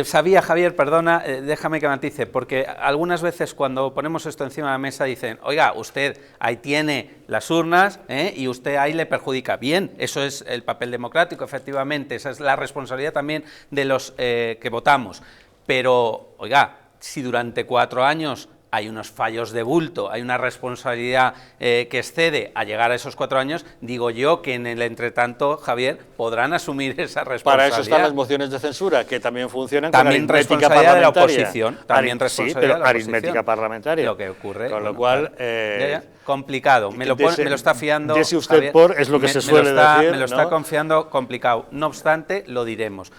[SPEAKER 2] Sabía, Javier, perdona, déjame que matice, porque algunas veces cuando ponemos esto encima de la mesa dicen, oiga, usted ahí tiene las urnas y usted ahí le perjudica. Bien, eso es el papel democrático, efectivamente, esa es la responsabilidad también de los que votamos. Pero, oiga, si durante 4 años hay unos fallos de bulto, hay una responsabilidad que excede a llegar a esos 4 años, digo yo que en el entretanto, Javier, podrán asumir esa responsabilidad.
[SPEAKER 1] Para eso están las mociones de censura, que también funcionan
[SPEAKER 2] también
[SPEAKER 1] con aritmética
[SPEAKER 2] responsabilidad
[SPEAKER 1] parlamentaria.
[SPEAKER 2] De la oposición, también responsabilidad
[SPEAKER 1] sí, pero
[SPEAKER 2] de la oposición.
[SPEAKER 1] aritmética parlamentaria.
[SPEAKER 2] Lo que ocurre.
[SPEAKER 1] Con lo cual...
[SPEAKER 2] complicado, me lo está fiando...
[SPEAKER 1] Dese usted
[SPEAKER 2] Javier,
[SPEAKER 1] por, es lo que se suele decir.
[SPEAKER 2] Me lo está confiando complicado. No obstante, lo diremos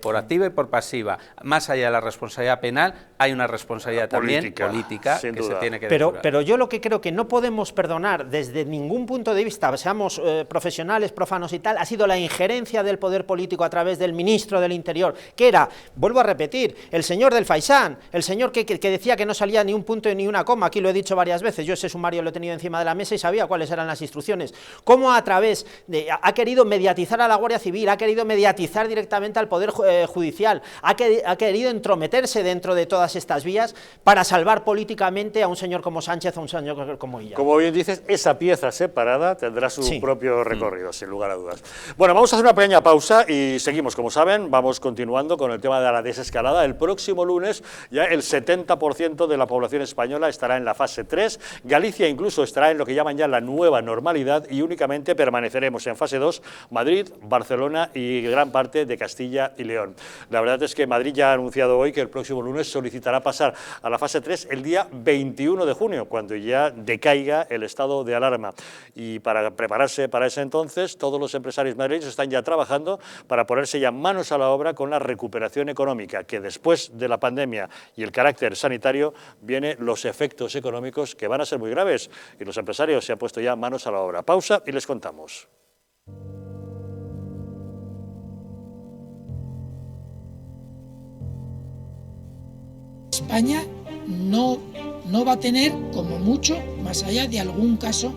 [SPEAKER 2] por activa y por pasiva. Más allá de la responsabilidad penal, hay una responsabilidad también política que se tiene que depurar.
[SPEAKER 5] Pero yo lo que creo que no podemos perdonar desde ningún punto de vista, seamos profesionales, profanos y tal, ha sido la injerencia del poder político a través del ministro del Interior, que era, vuelvo a repetir, el señor del Faisán, el señor que decía que no salía ni un punto ni una coma, aquí lo he dicho varias veces, yo ese sumario lo he tenido encima de la mesa y sabía cuáles eran las instrucciones. Cómo a través de, ha querido mediatizar a la Guardia Civil, ha querido mediatizar directamente al Poder Judicial, ha querido entrometerse dentro de todas estas vías para salvar políticamente a un señor como Sánchez, a un señor como Illa.
[SPEAKER 1] Como bien dices, esa pieza separada tendrá su propio recorrido, sin lugar a dudas. Bueno, vamos a hacer una pequeña pausa y seguimos. Como saben, vamos continuando con el tema de la desescalada. El próximo lunes ya el 70% de la población española estará en la fase 3. Galicia incluso estará en lo que llaman ya la nueva normalidad y únicamente permaneceremos en fase 2 Madrid, Barcelona y gran parte de Castilla y León. La verdad es que Madrid ya ha anunciado hoy que el próximo lunes solicitará pasar a la fase 3 el día 21 de junio, cuando ya decaiga el estado de alarma. Y para prepararse para ese entonces, todos los empresarios madrileños están ya trabajando para ponerse ya manos a la obra con la recuperación económica, que después de la pandemia y el carácter sanitario vienen los efectos económicos que van a ser muy graves y los empresarios se han puesto ya manos a la obra. Pausa y les contamos.
[SPEAKER 6] España no va a tener, como mucho, más allá de algún caso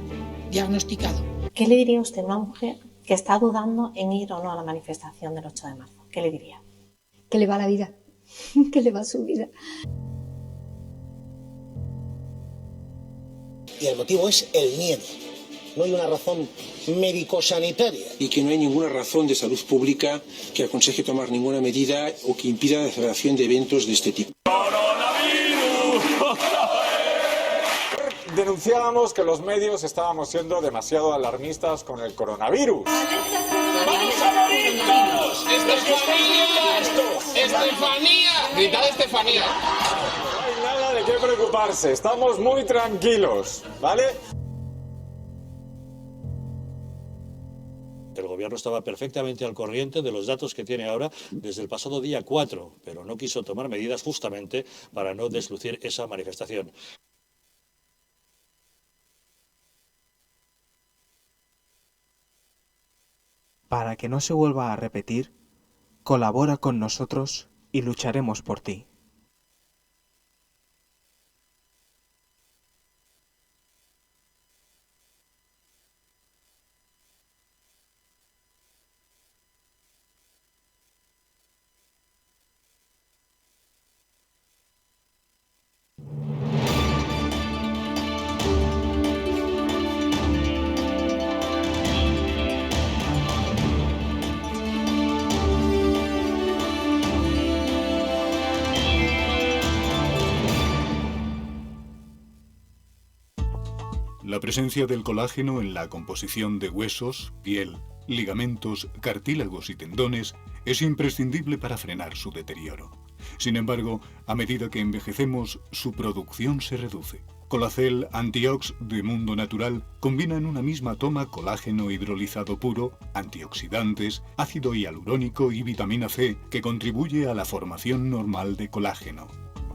[SPEAKER 6] diagnosticado.
[SPEAKER 7] ¿Qué le diría usted a una mujer que está dudando en ir o no a la manifestación del 8 de marzo? ¿Qué le diría?
[SPEAKER 8] Que le va la vida, que le va su vida.
[SPEAKER 9] Y el motivo es el miedo. No hay una razón médico-sanitaria.
[SPEAKER 10] Y que no hay ninguna razón de salud pública que aconseje tomar ninguna medida o que impida la celebración de eventos de este tipo.
[SPEAKER 11] Denunciábamos que los medios estábamos siendo demasiado alarmistas con el coronavirus.
[SPEAKER 12] ¡Vamos a morir todos! ¡Estefanía! ¡Estefanía! ¡Gritad Estefanía!
[SPEAKER 11] No hay nada de qué preocuparse. preocuparse, estamos muy tranquilos, ¿vale?
[SPEAKER 1] El Gobierno estaba perfectamente al corriente de los datos que tiene ahora desde el pasado día 4, pero no quiso tomar medidas justamente para no deslucir esa manifestación.
[SPEAKER 13] Para que no se vuelva a repetir, colabora con nosotros y lucharemos por ti.
[SPEAKER 14] La presencia del colágeno en la composición de huesos, piel, ligamentos, cartílagos y tendones es imprescindible para frenar su deterioro. Sin embargo, a medida que envejecemos, su producción se reduce. Colacel Antiox de Mundo Natural combina en una misma toma colágeno hidrolizado puro, antioxidantes, ácido hialurónico y vitamina C que contribuye a la formación normal de colágeno.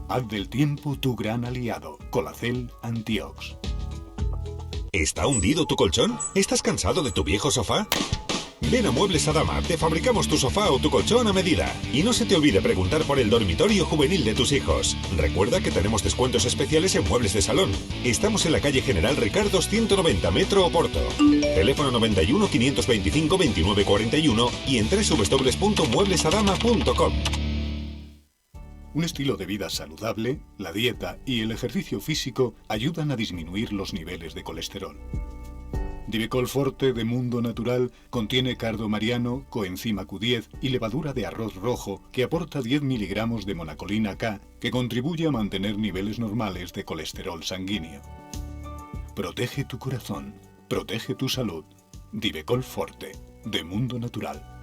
[SPEAKER 14] Haz del tiempo tu gran aliado. Colacel Antiox.
[SPEAKER 15] ¿Está hundido tu colchón? ¿Estás cansado de tu viejo sofá? Ven a Muebles Adama, te fabricamos tu sofá o tu colchón a medida. Y no se te olvide preguntar por el dormitorio juvenil de tus hijos. Recuerda que tenemos descuentos especiales en muebles de salón. Estamos en la calle General Ricardos 190, Metro Oporto. Teléfono 91 525 2941 y en www.mueblesadama.com.
[SPEAKER 14] Un estilo de vida saludable, la dieta y el ejercicio físico ayudan a disminuir los niveles de colesterol. Divecol Forte de Mundo Natural contiene cardo mariano, coenzima Q10 y levadura de arroz rojo que aporta 10 miligramos de monacolina K que contribuye a mantener niveles normales de colesterol sanguíneo. Protege tu corazón, protege tu salud. Divecol Forte de Mundo Natural.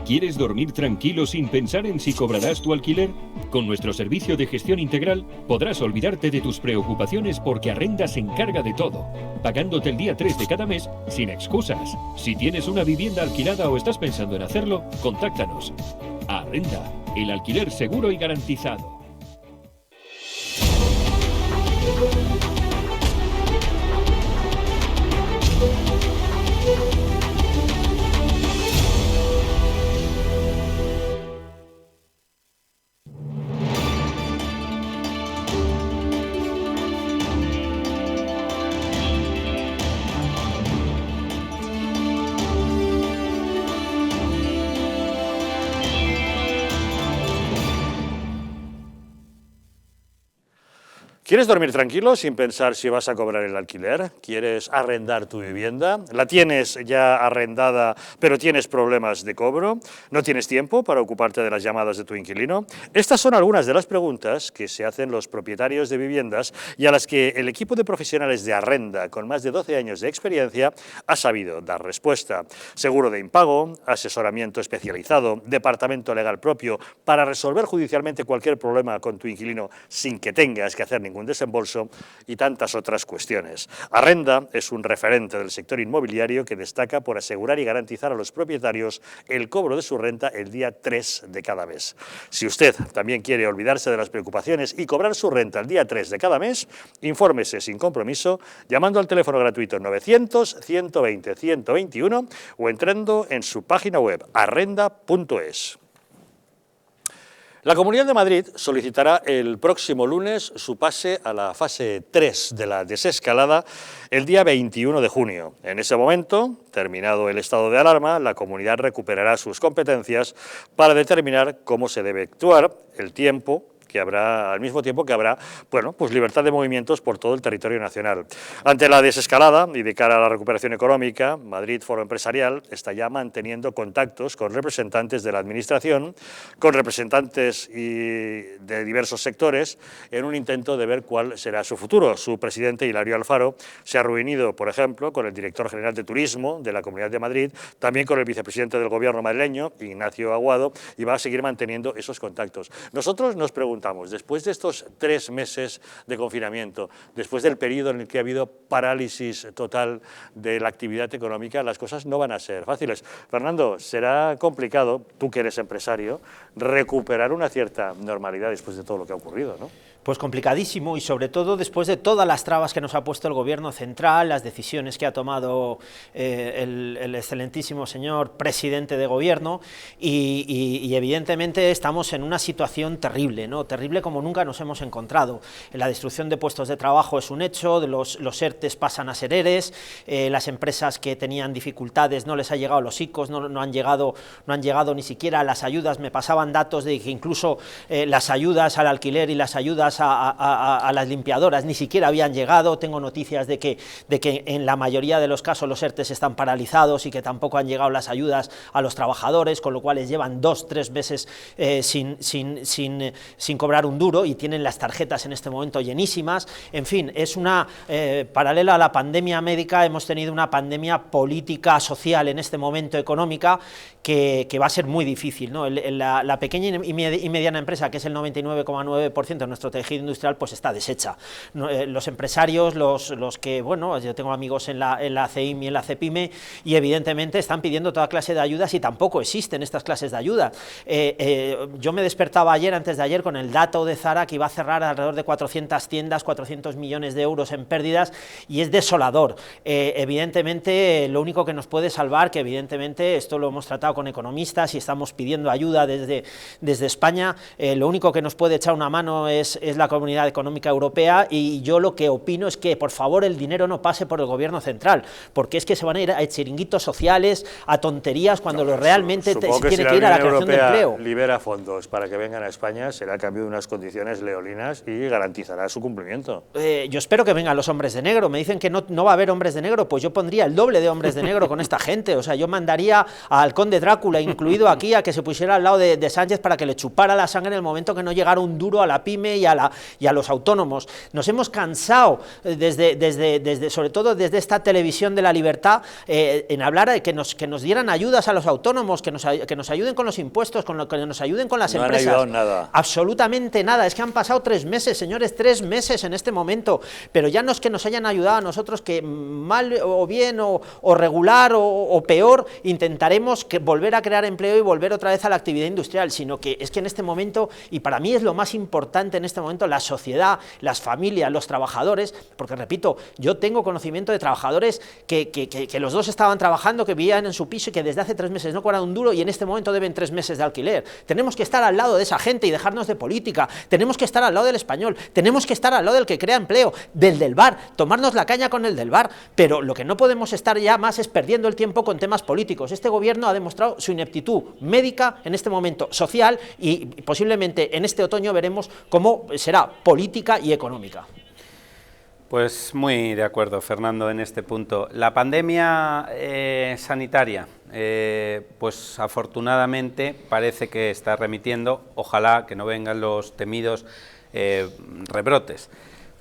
[SPEAKER 16] ¿Quieres dormir tranquilo sin pensar en si cobrarás tu alquiler? Con nuestro servicio de gestión integral podrás olvidarte de tus preocupaciones porque Arrenda se encarga de todo, pagándote el día 3 de cada mes sin excusas. Si tienes una vivienda alquilada o estás pensando en hacerlo, contáctanos. Arrenda, el alquiler seguro y garantizado.
[SPEAKER 1] ¿Quieres dormir tranquilo sin pensar si vas a cobrar el alquiler? ¿Quieres arrendar tu vivienda? ¿La tienes ya arrendada pero tienes problemas de cobro? ¿No tienes tiempo para ocuparte de las llamadas de tu inquilino? Estas son algunas de las preguntas que se hacen los propietarios de viviendas y a las que el equipo de profesionales de Arrenda con más de 12 años de experiencia ha sabido dar respuesta. Seguro de impago, asesoramiento especializado, departamento legal propio para resolver judicialmente cualquier problema con tu inquilino sin que tengas que hacer ningún desembolso y tantas otras cuestiones. Arrenda es un referente del sector inmobiliario que destaca por asegurar y garantizar a los propietarios el cobro de su renta el día 3 de cada mes. Si usted también quiere olvidarse de las preocupaciones y cobrar su renta el día 3 de cada mes, infórmese sin compromiso llamando al teléfono gratuito 900 120 121 o entrando en su página web arrenda.es. La Comunidad de Madrid solicitará el próximo lunes su pase a la fase 3 de la desescalada el día 21 de junio. En ese momento, terminado el estado de alarma, la comunidad recuperará sus competencias para determinar cómo se debe actuar, el tiempo que habrá, al mismo tiempo que habrá, bueno, pues libertad de movimientos por todo el territorio nacional. Ante la desescalada y de cara a la recuperación económica, Madrid Foro Empresarial está ya manteniendo contactos con representantes de la Administración, con representantes de diversos sectores, en un intento de ver cuál será su futuro. Su presidente, Hilario Alfaro, se ha reunido, por ejemplo, con el director general de Turismo de la Comunidad de Madrid, también con el vicepresidente del Gobierno madrileño, Ignacio Aguado, y va a seguir manteniendo esos contactos. Nosotros nos preguntamos, después de estos 3 meses de confinamiento, después del periodo en el que ha habido parálisis total de la actividad económica, las cosas no van a ser fáciles. Fernando, será complicado, tú que eres empresario, recuperar una cierta normalidad después de todo lo que ha ocurrido, ¿no?
[SPEAKER 5] Pues complicadísimo, y sobre todo después de todas las trabas que nos ha puesto el Gobierno central, las decisiones que ha tomado el excelentísimo señor presidente de Gobierno, y evidentemente estamos en una situación terrible, ¿no? Terrible como nunca nos hemos encontrado. La destrucción de puestos de trabajo es un hecho, los ERTEs pasan a ser ERES, las empresas que tenían dificultades no les ha llegado los ICOs, no han llegado ni siquiera las ayudas. Me pasaban datos de que incluso las ayudas al alquiler y las ayudas a las limpiadoras ni siquiera habían llegado. Tengo noticias de que en la mayoría de los casos los ERTEs están paralizados y que tampoco han llegado las ayudas a los trabajadores, con lo cual les llevan 2-3 meses sin cobrar un duro, y tienen las tarjetas en este momento llenísimas. En fin, es una paralela a la pandemia médica, hemos tenido una pandemia política, social en este momento, económica, que va a ser muy difícil, ¿no? La pequeña y mediana empresa, que es el 99,9% de nuestro tejido industrial, pues está deshecha. Los empresarios, los que, bueno, yo tengo amigos en la CEIM y en la CEPIME, y evidentemente están pidiendo toda clase de ayudas, y tampoco existen estas clases de ayuda. Yo me despertaba antes de ayer, con el dato de Zara, que iba a cerrar alrededor de 400 tiendas, 400 millones de euros en pérdidas, y es desolador. Evidentemente, lo único que nos puede salvar, que evidentemente esto lo hemos tratado con economistas y estamos pidiendo ayuda desde España, lo único que nos puede echar una mano es la Comunidad Económica Europea, y yo lo que opino es que, por favor, el dinero no pase por el Gobierno central, porque es que se van a ir a chiringuitos sociales, a tonterías, cuando realmente se tiene que ir a la creación de empleo.
[SPEAKER 1] Libera fondos para que vengan a España, será a cambio de unas condiciones leoninas y garantizará su cumplimiento.
[SPEAKER 5] Yo espero que vengan los hombres de negro. Me dicen que no va a haber hombres de negro, pues yo pondría el doble de hombres de negro con esta gente. O sea, yo mandaría al conde Drácula, incluido aquí, a que se pusiera al lado de Sánchez para que le chupara la sangre en el momento que no llegara un duro a la pyme y a los autónomos. Nos hemos cansado, sobre todo desde esta televisión de la libertad, en hablar de que nos dieran ayudas a los autónomos, que nos ayuden con los impuestos, que nos ayuden con las empresas.
[SPEAKER 1] No han ayudado nada.
[SPEAKER 5] Absolutamente nada. Es que han pasado 3 meses, señores, 3 meses en este momento, pero ya no es que nos hayan ayudado a nosotros, que mal o bien o regular o peor intentaremos volver a crear empleo y volver otra vez a la actividad industrial, sino que es que en este momento, y para mí es lo más importante en este momento, la sociedad, las familias, los trabajadores, porque repito, yo tengo conocimiento de trabajadores que los dos estaban trabajando, que vivían en su piso y que desde hace 3 meses no cobran un duro, y en este momento deben 3 meses de alquiler. Tenemos que estar al lado de esa gente y dejarnos de política, tenemos que estar al lado del español, tenemos que estar al lado del que crea empleo, del bar, tomarnos la caña con el del bar, pero lo que no podemos estar ya más es perdiendo el tiempo con temas políticos. Este Gobierno ha demostrado su ineptitud médica en este momento, social, y posiblemente en este otoño veremos cómo será política y económica.
[SPEAKER 2] Pues muy de acuerdo, Fernando, en este punto. La pandemia sanitaria, pues afortunadamente parece que está remitiendo, ojalá que no vengan los temidos rebrotes.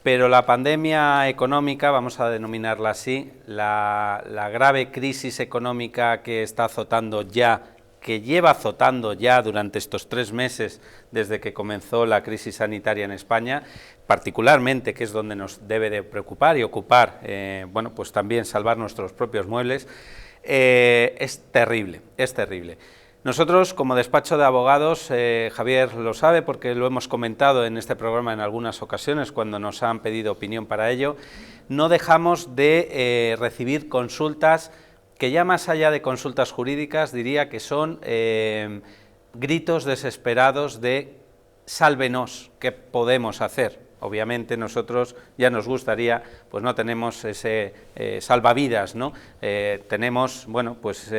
[SPEAKER 2] Pero la pandemia económica, vamos a denominarla así, la grave crisis económica que está azotando ya, que lleva azotando ya durante estos 3 meses desde que comenzó la crisis sanitaria en España, particularmente, que es donde nos debe de preocupar y ocupar, bueno, pues también salvar nuestros propios muebles, es terrible, es terrible. Nosotros, como despacho de abogados, Javier lo sabe porque lo hemos comentado en este programa en algunas ocasiones cuando nos han pedido opinión para ello, no dejamos de recibir consultas que ya más allá de consultas jurídicas diría que son gritos desesperados de sálvenos, ¿qué podemos hacer? obviamente nosotros ya nos gustaría, pues no tenemos ese salvavidas, ¿no? Tenemos, bueno, pues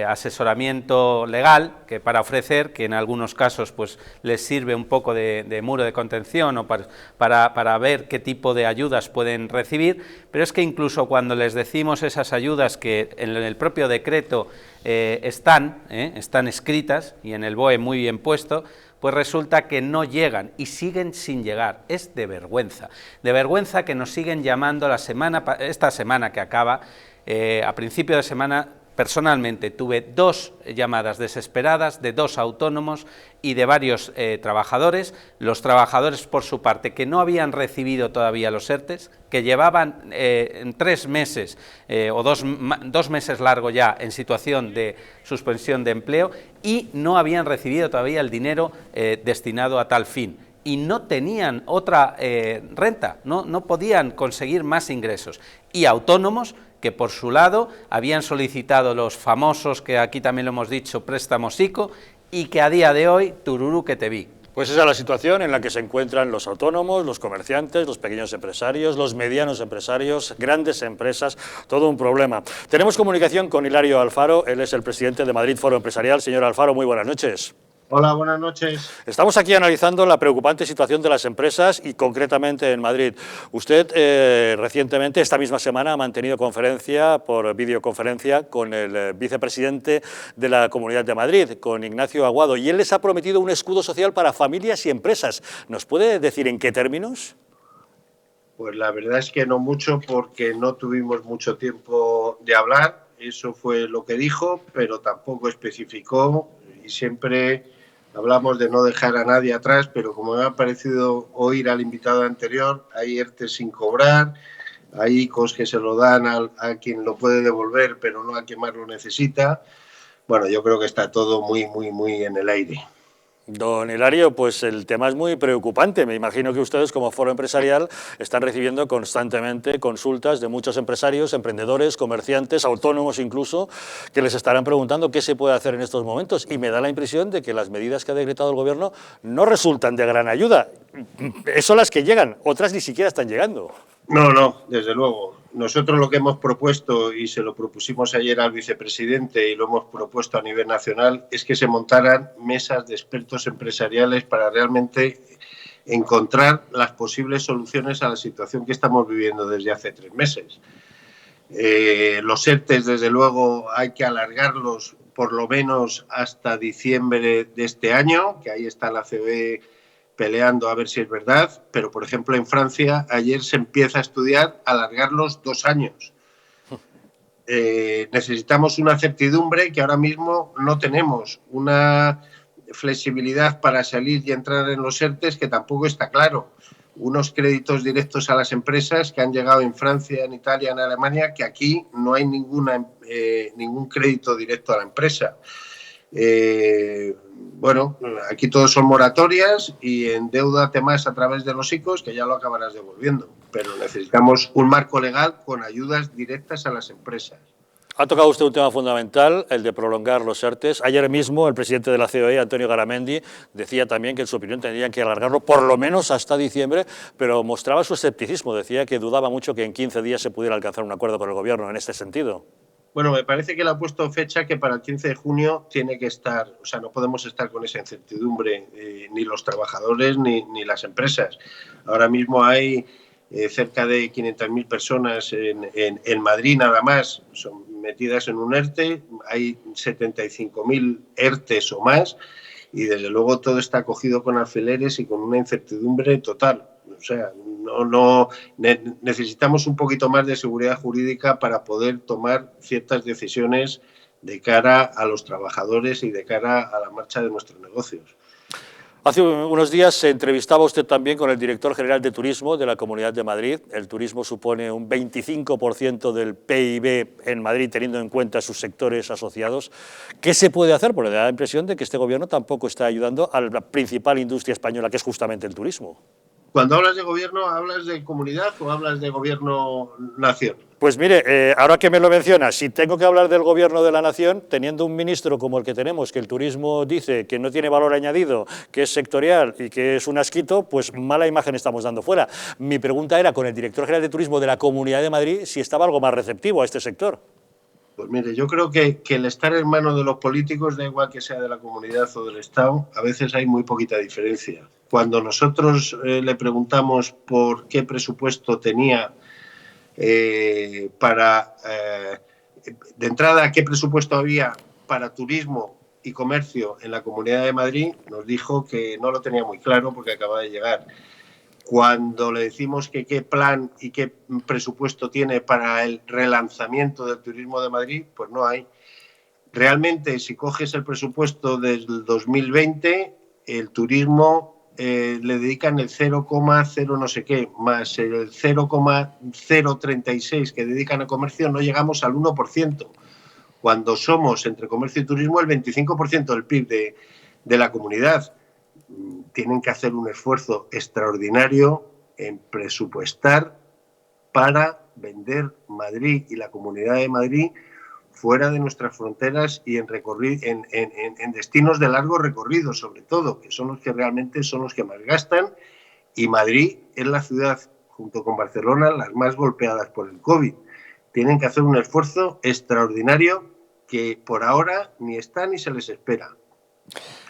[SPEAKER 2] asesoramiento legal que para ofrecer, que en algunos casos pues les sirve un poco de muro de contención o para ver qué tipo de ayudas pueden recibir, pero es que incluso cuando les decimos esas ayudas que en el propio decreto están escritas y en el BOE muy bien puesto, pues resulta que no llegan y siguen sin llegar. Es de vergüenza que nos siguen llamando esta semana que acaba, a principio de semana. Personalmente tuve 2 llamadas desesperadas de 2 autónomos y de varios trabajadores, los trabajadores por su parte que no habían recibido todavía los ERTES, que llevaban 3 meses o 2 meses largo ya en situación de suspensión de empleo y no habían recibido todavía el dinero destinado a tal fin. Y no tenían otra renta, no podían conseguir más ingresos. Y autónomos que por su lado habían solicitado los famosos, que aquí también lo hemos dicho, préstamos ICO, y que a día de hoy, tururú que te vi.
[SPEAKER 1] Pues esa es la situación en la que se encuentran los autónomos, los comerciantes, los pequeños empresarios, los medianos empresarios, grandes empresas, todo un problema. Tenemos comunicación con Hilario Alfaro, él es el presidente de Madrid Foro Empresarial. Señor Alfaro, muy buenas noches.
[SPEAKER 17] Hola, buenas noches.
[SPEAKER 1] Estamos aquí analizando la preocupante situación de las empresas y concretamente en Madrid. Usted recientemente, esta misma semana, ha mantenido conferencia por videoconferencia con el vicepresidente de la Comunidad de Madrid, con Ignacio Aguado, y él les ha prometido un escudo social para familias y empresas. ¿Nos puede decir en qué términos?
[SPEAKER 17] Pues la verdad es que no mucho, porque no tuvimos mucho tiempo de hablar. Eso fue lo que dijo, pero tampoco especificó y siempre hablamos de no dejar a nadie atrás, pero como me ha parecido oír al invitado anterior, hay ERTE sin cobrar, hay ICOs que se lo dan a quien lo puede devolver, pero no a quien más lo necesita. Bueno, yo creo que está todo muy en el aire.
[SPEAKER 1] Don Hilario, pues el tema es muy preocupante. Me imagino que ustedes, como Foro Empresarial, están recibiendo constantemente consultas de muchos empresarios, emprendedores, comerciantes, autónomos incluso, que les estarán preguntando qué se puede hacer en estos momentos. Y me da la impresión de que las medidas que ha decretado el Gobierno no resultan de gran ayuda. Son las que llegan, otras ni siquiera están llegando.
[SPEAKER 17] No, desde luego. Nosotros lo que hemos propuesto, y se lo propusimos ayer al vicepresidente y lo hemos propuesto a nivel nacional, es que se montaran mesas de expertos empresariales para realmente encontrar las posibles soluciones a la situación que estamos viviendo desde hace 3 meses. Los ERTES, desde luego, hay que alargarlos por lo menos hasta diciembre de este año, que ahí está la COE peleando a ver si es verdad, pero por ejemplo en Francia ayer se empieza a estudiar alargarlos 2 años. Necesitamos una certidumbre que ahora mismo no tenemos, una flexibilidad para salir y entrar en los ERTES que tampoco está claro, unos créditos directos a las empresas que han llegado en Francia, en Italia, en Alemania, que aquí no hay ningún crédito directo a la empresa. Bueno, aquí todos son moratorias y endeúdate más a través de los ICOs que ya lo acabarás devolviendo, pero necesitamos un marco legal con ayudas directas a las empresas.
[SPEAKER 1] Ha tocado usted un tema fundamental, el de prolongar los ERTES. Ayer mismo el presidente de la COE, Antonio Garamendi, decía también que en su opinión tendrían que alargarlo por lo menos hasta diciembre, pero mostraba su escepticismo, decía que dudaba mucho que en 15 días se pudiera alcanzar un acuerdo con el Gobierno en este sentido.
[SPEAKER 17] Bueno, me parece que le ha puesto fecha que para el 15 de junio tiene que estar, o sea, no podemos estar con esa incertidumbre, ni los trabajadores ni las empresas. Ahora mismo hay cerca de 500.000 personas en Madrid nada más, son metidas en un ERTE, hay 75.000 ERTES o más, y desde luego todo está cogido con alfileres y con una incertidumbre total. O sea, necesitamos un poquito más de seguridad jurídica para poder tomar ciertas decisiones de cara a los trabajadores y de cara a la marcha de nuestros negocios.
[SPEAKER 1] Hace unos días se entrevistaba usted también con el director general de Turismo de la Comunidad de Madrid. El turismo supone un 25% del PIB en Madrid, teniendo en cuenta sus sectores asociados. ¿Qué se puede hacer? Porque da la impresión de que este Gobierno tampoco está ayudando a la principal industria española, que es justamente el turismo.
[SPEAKER 17] Cuando hablas de gobierno, ¿hablas de comunidad o hablas de gobierno-nación?
[SPEAKER 1] Pues mire, ahora que me lo menciona, si tengo que hablar del gobierno de la nación, teniendo un ministro como el que tenemos, que el turismo dice que no tiene valor añadido, que es sectorial y que es un asquito, pues mala imagen estamos dando fuera. Mi pregunta era con el director general de turismo de la Comunidad de Madrid si estaba algo más receptivo a este sector.
[SPEAKER 17] Pues mire, yo creo que el estar en manos de los políticos, da igual que sea de la comunidad o del Estado, a veces hay muy poquita diferencia. Cuando nosotros le preguntamos por qué presupuesto tenía de entrada, qué presupuesto había para turismo y comercio en la Comunidad de Madrid, nos dijo que no lo tenía muy claro porque acaba de llegar. Cuando le decimos que qué plan y qué presupuesto tiene para el relanzamiento del turismo de Madrid, pues no hay. Realmente, si coges el presupuesto del 2020, el turismo le dedican el 0,0 no sé qué, más el 0,036 que dedican a comercio, no llegamos al 1%, cuando somos, entre comercio y turismo, el 25% del PIB de la comunidad. Tienen que hacer un esfuerzo extraordinario en presupuestar para vender Madrid y la Comunidad de Madrid fuera de nuestras fronteras y en destinos de largo recorrido, sobre todo, que son los que realmente son los que más gastan, y Madrid es la ciudad, junto con Barcelona, las más golpeadas por el COVID. Tienen que hacer un esfuerzo extraordinario que por ahora ni está ni se les espera.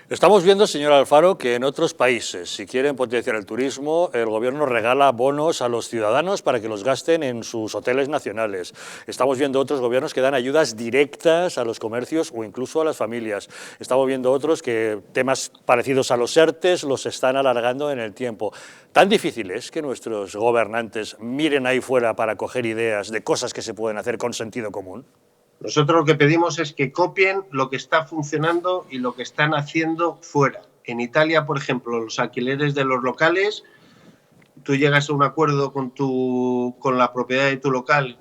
[SPEAKER 1] Estamos viendo, señor Alfaro, que en otros países, si quieren potenciar el turismo, el gobierno regala bonos a los ciudadanos para que los gasten en sus hoteles nacionales. Estamos viendo otros gobiernos que dan ayudas directas a los comercios o incluso a las familias. Estamos viendo otros que temas parecidos a los ERTEs los están alargando en el tiempo. ¿Tan difícil es que nuestros gobernantes miren ahí fuera para coger ideas de cosas que se pueden hacer con sentido común?
[SPEAKER 17] Nosotros lo que pedimos es que copien lo que está funcionando y lo que están haciendo fuera. En Italia, por ejemplo, los alquileres de los locales, tú llegas a un acuerdo con la propiedad de tu local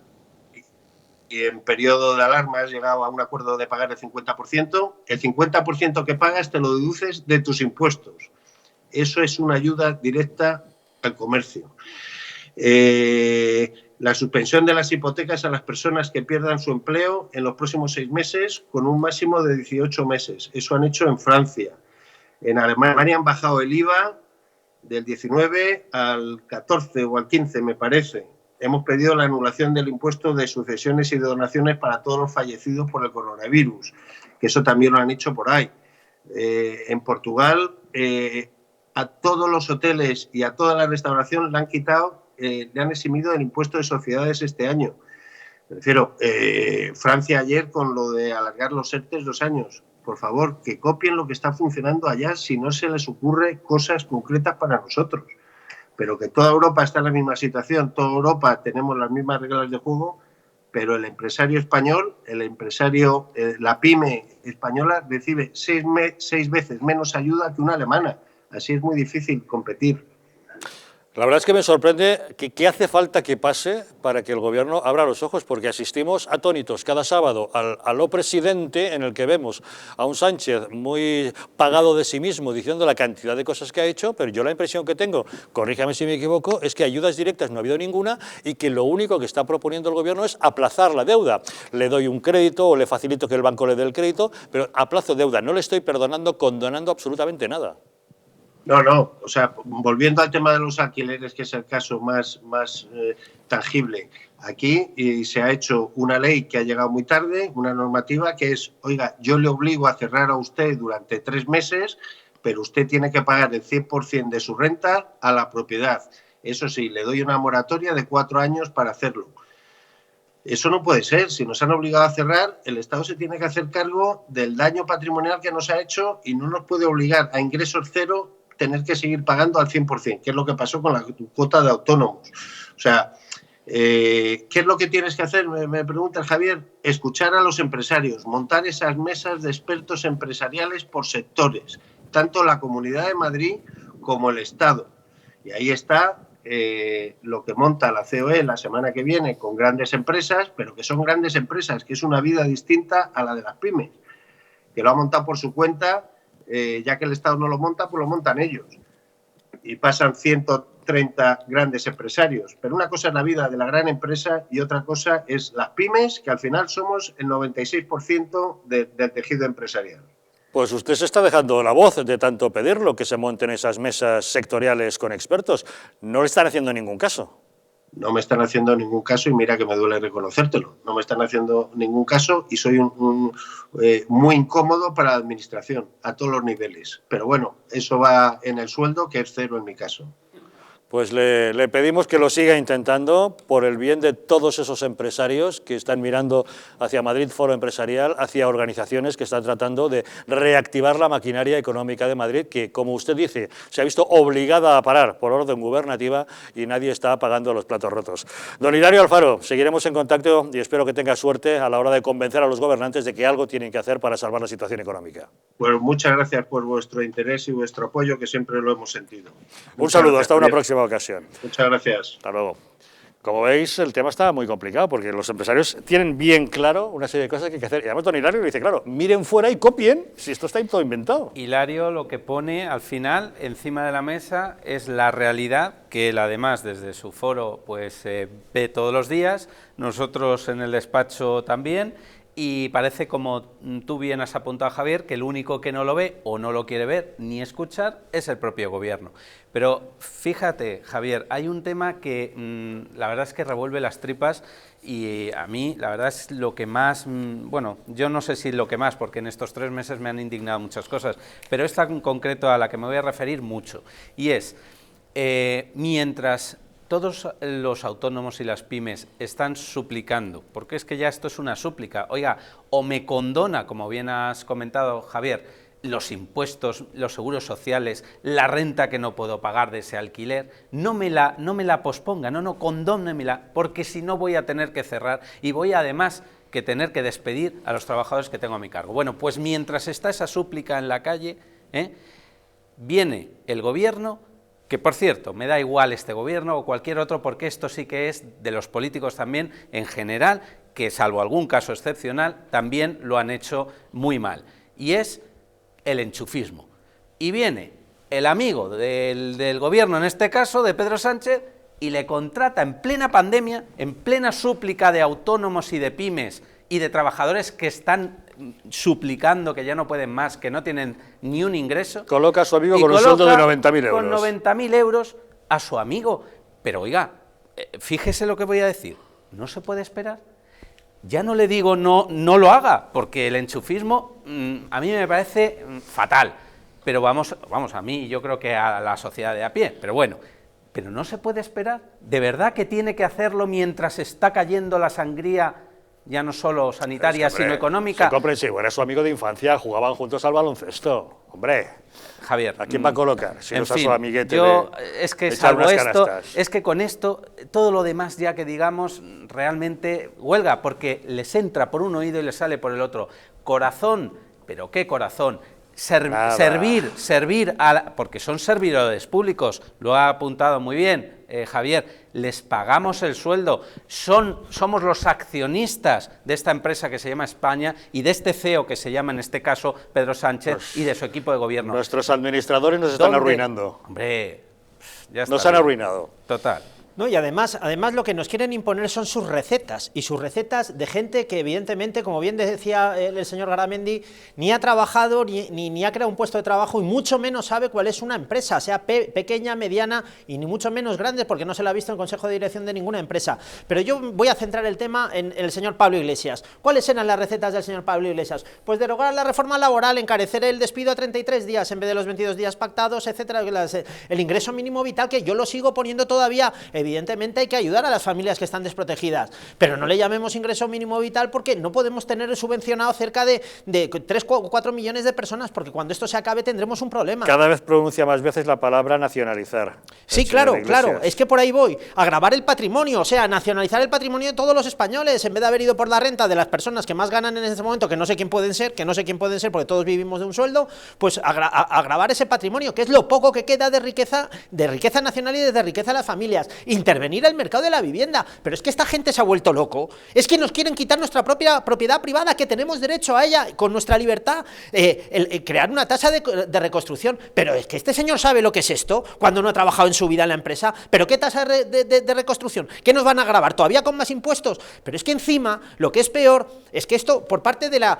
[SPEAKER 17] y en periodo de alarma has llegado a un acuerdo de pagar el 50% que pagas te lo deduces de tus impuestos. Eso es una ayuda directa al comercio. La suspensión de las hipotecas a las personas que pierdan su empleo en los próximos 6 meses con un máximo de 18 meses. Eso han hecho en Francia. En Alemania han bajado el IVA del 19 al 14 o al 15, me parece. Hemos pedido la anulación del impuesto de sucesiones y de donaciones para todos los fallecidos por el coronavirus, que eso también lo han hecho por ahí. En Portugal, a todos los hoteles y a toda la restauración le han quitado, le han eximido el impuesto de sociedades este año. Me refiero, Francia ayer con lo de alargar los ERTEs 2 años. Por favor, que copien lo que está funcionando allá si no se les ocurre cosas concretas para nosotros. Pero que toda Europa está en la misma situación, toda Europa tenemos las mismas reglas de juego, pero el empresario español, la pyme española recibe 6 veces menos ayuda que una alemana. Así es muy difícil competir.
[SPEAKER 1] La verdad es que me sorprende que hace falta que pase para que el gobierno abra los ojos, porque asistimos atónitos cada sábado al lo presidente, en el que vemos a un Sánchez muy pagado de sí mismo diciendo la cantidad de cosas que ha hecho, pero yo la impresión que tengo, corríjame si me equivoco, es que ayudas directas no ha habido ninguna y que lo único que está proponiendo el gobierno es aplazar la deuda. Le doy un crédito o le facilito que el banco le dé el crédito, pero aplazo deuda, no le estoy condonando absolutamente nada.
[SPEAKER 17] No, o sea, volviendo al tema de los alquileres, que es el caso más tangible, aquí se ha hecho una ley que ha llegado muy tarde, una normativa que es, oiga, yo le obligo a cerrar a usted durante 3 meses, pero usted tiene que pagar el 100% de su renta a la propiedad. Eso sí, le doy una moratoria de 4 años para hacerlo. Eso no puede ser. Si nos han obligado a cerrar, el Estado se tiene que hacer cargo del daño patrimonial que nos ha hecho y no nos puede obligar a ingresos cero tener que seguir pagando al 100%, que es lo que pasó con la cuota de autónomos. O sea, ¿qué es lo que tienes que hacer? Me pregunta Javier. Escuchar a los empresarios, montar esas mesas de expertos empresariales por sectores, tanto la Comunidad de Madrid como el Estado. Y ahí está lo que monta la COE la semana que viene con grandes empresas, pero que son grandes empresas, que es una vida distinta a la de las pymes, que lo ha montado por su cuenta. Ya que el Estado no lo monta, pues lo montan ellos. y pasan 130 grandes empresarios. Pero una cosa es la vida de la gran empresa y otra cosa es las pymes, que al final somos el 96% del tejido empresarial.
[SPEAKER 1] Pues usted se está dejando la voz de tanto pedirlo, que se monten esas mesas sectoriales con expertos. No le están haciendo ningún caso.
[SPEAKER 17] No me están haciendo ningún caso y mira que me duele reconocértelo. No me están haciendo ningún caso y soy muy incómodo para la administración a todos los niveles. Pero bueno, eso va en el sueldo, que es cero en mi caso.
[SPEAKER 1] Pues le pedimos que lo siga intentando por el bien de todos esos empresarios que están mirando hacia Madrid Foro Empresarial, hacia organizaciones que están tratando de reactivar la maquinaria económica de Madrid, que, como usted dice, se ha visto obligada a parar por orden gubernativa y nadie está pagando los platos rotos. Don Hilario Alfaro, seguiremos en contacto y espero que tenga suerte a la hora de convencer a los gobernantes de que algo tienen que hacer para salvar la situación económica.
[SPEAKER 17] Pues muchas gracias por vuestro interés y vuestro apoyo, que siempre lo hemos sentido.
[SPEAKER 1] Un saludo, hasta una próxima ocasión.
[SPEAKER 17] Muchas gracias.
[SPEAKER 1] Hasta luego. Como veis, el tema está muy complicado porque los empresarios tienen bien claro una serie de cosas que hay que hacer. Y además don Hilario le dice, claro, miren fuera y copien si esto está todo inventado.
[SPEAKER 2] Hilario lo que pone al final encima de la mesa es la realidad que él además desde su foro pues ve todos los días, nosotros en el despacho también. Y parece, como tú bien has apuntado, Javier, que el único que no lo ve o no lo quiere ver ni escuchar es el propio gobierno. Pero fíjate, Javier, hay un tema que la verdad es que revuelve las tripas y a mí la verdad es lo que más, bueno, yo no sé si lo que más, porque en estos 3 meses me han indignado muchas cosas, pero esta en concreto a la que me voy a referir mucho, y es, mientras todos los autónomos y las pymes están suplicando, porque es que ya esto es una súplica, oiga, o me condona, como bien has comentado, Javier, los impuestos, los seguros sociales, la renta que no puedo pagar de ese alquiler, no me la posponga, condónemela, porque si no voy a tener que cerrar y voy además que tener que despedir a los trabajadores que tengo a mi cargo. Bueno, pues mientras está esa súplica en la calle, viene el gobierno, que por cierto, me da igual este gobierno o cualquier otro, porque esto sí que es de los políticos también en general, que salvo algún caso excepcional, también lo han hecho muy mal, y es el enchufismo. Y viene el amigo del gobierno, en este caso, de Pedro Sánchez, y le contrata en plena pandemia, en plena súplica de autónomos y de pymes y de trabajadores que están suplicando, que ya no pueden más, que no tienen ni un ingreso.
[SPEAKER 1] Coloca a su amigo con un sueldo de 90.000 euros.
[SPEAKER 2] Con 90.000 euros a su amigo. Pero oiga, fíjese lo que voy a decir, ¿no se puede esperar? Ya no le digo no lo haga, porque el enchufismo a mí me parece fatal, pero vamos, a mí yo creo que a la sociedad de a pie, pero bueno, pero no se puede esperar, ¿de verdad que tiene que hacerlo mientras está cayendo la sangría, ya no solo sanitaria, sino económica?
[SPEAKER 1] Comprensivo, era su amigo de infancia, jugaban juntos al baloncesto, hombre.
[SPEAKER 2] Javier,
[SPEAKER 1] ¿a quién va a colocar? Si no es a su amiguete
[SPEAKER 2] es que salvo esto, es que con esto, todo lo demás ya que digamos, realmente huelga, porque les entra por un oído y les sale por el otro. Corazón, ¿pero qué corazón? Servir porque son servidores públicos, lo ha apuntado muy bien Javier, les pagamos el sueldo, somos los accionistas de esta empresa que se llama España y de este CEO que se llama en este caso Pedro Sánchez pues, y de su equipo de gobierno.
[SPEAKER 1] Nuestros administradores nos están arruinando.
[SPEAKER 2] Hombre, ya está.
[SPEAKER 1] Nos han arruinado.
[SPEAKER 2] Total.
[SPEAKER 5] No, y además lo que nos quieren imponer son sus recetas, y sus recetas de gente que evidentemente, como bien decía el señor Garamendi, ni ha trabajado, ni ha creado un puesto de trabajo, y mucho menos sabe cuál es una empresa, sea pequeña, mediana, y ni mucho menos grande, porque no se la ha visto en el Consejo de Dirección de ninguna empresa. Pero yo voy a centrar el tema en el señor Pablo Iglesias. ¿Cuáles eran las recetas del señor Pablo Iglesias? Pues derogar la reforma laboral, encarecer el despido a 33 días en vez de los 22 días pactados, etcétera, el ingreso mínimo vital, que yo lo sigo poniendo todavía. Evidentemente hay que ayudar a las familias que están desprotegidas, pero no le llamemos ingreso mínimo vital, porque no podemos tener subvencionado cerca de 3 o 4 millones de personas, porque cuando esto se acabe tendremos un problema.
[SPEAKER 1] Cada vez pronuncia más veces la palabra nacionalizar.
[SPEAKER 5] Sí, claro, es que por ahí voy, a gravar el patrimonio, o sea, nacionalizar el patrimonio de todos los españoles, en vez de haber ido por la renta de las personas que más ganan en este momento, que no sé quién pueden ser, porque todos vivimos de un sueldo, pues a grabar ese patrimonio, que es lo poco que queda de riqueza nacional y de riqueza de las familias. Y intervenir el mercado de la vivienda. Pero es que esta gente se ha vuelto loco, es que nos quieren quitar nuestra propia propiedad privada, que tenemos derecho a ella con nuestra libertad, crear una tasa de reconstrucción. Pero es que este señor sabe lo que es esto, cuando no ha trabajado en su vida en la empresa. ¿Pero qué tasa de reconstrucción? ¿Qué nos van a grabar? ¿Todavía con más impuestos? Pero es que encima, lo que es peor, es que esto, por parte de la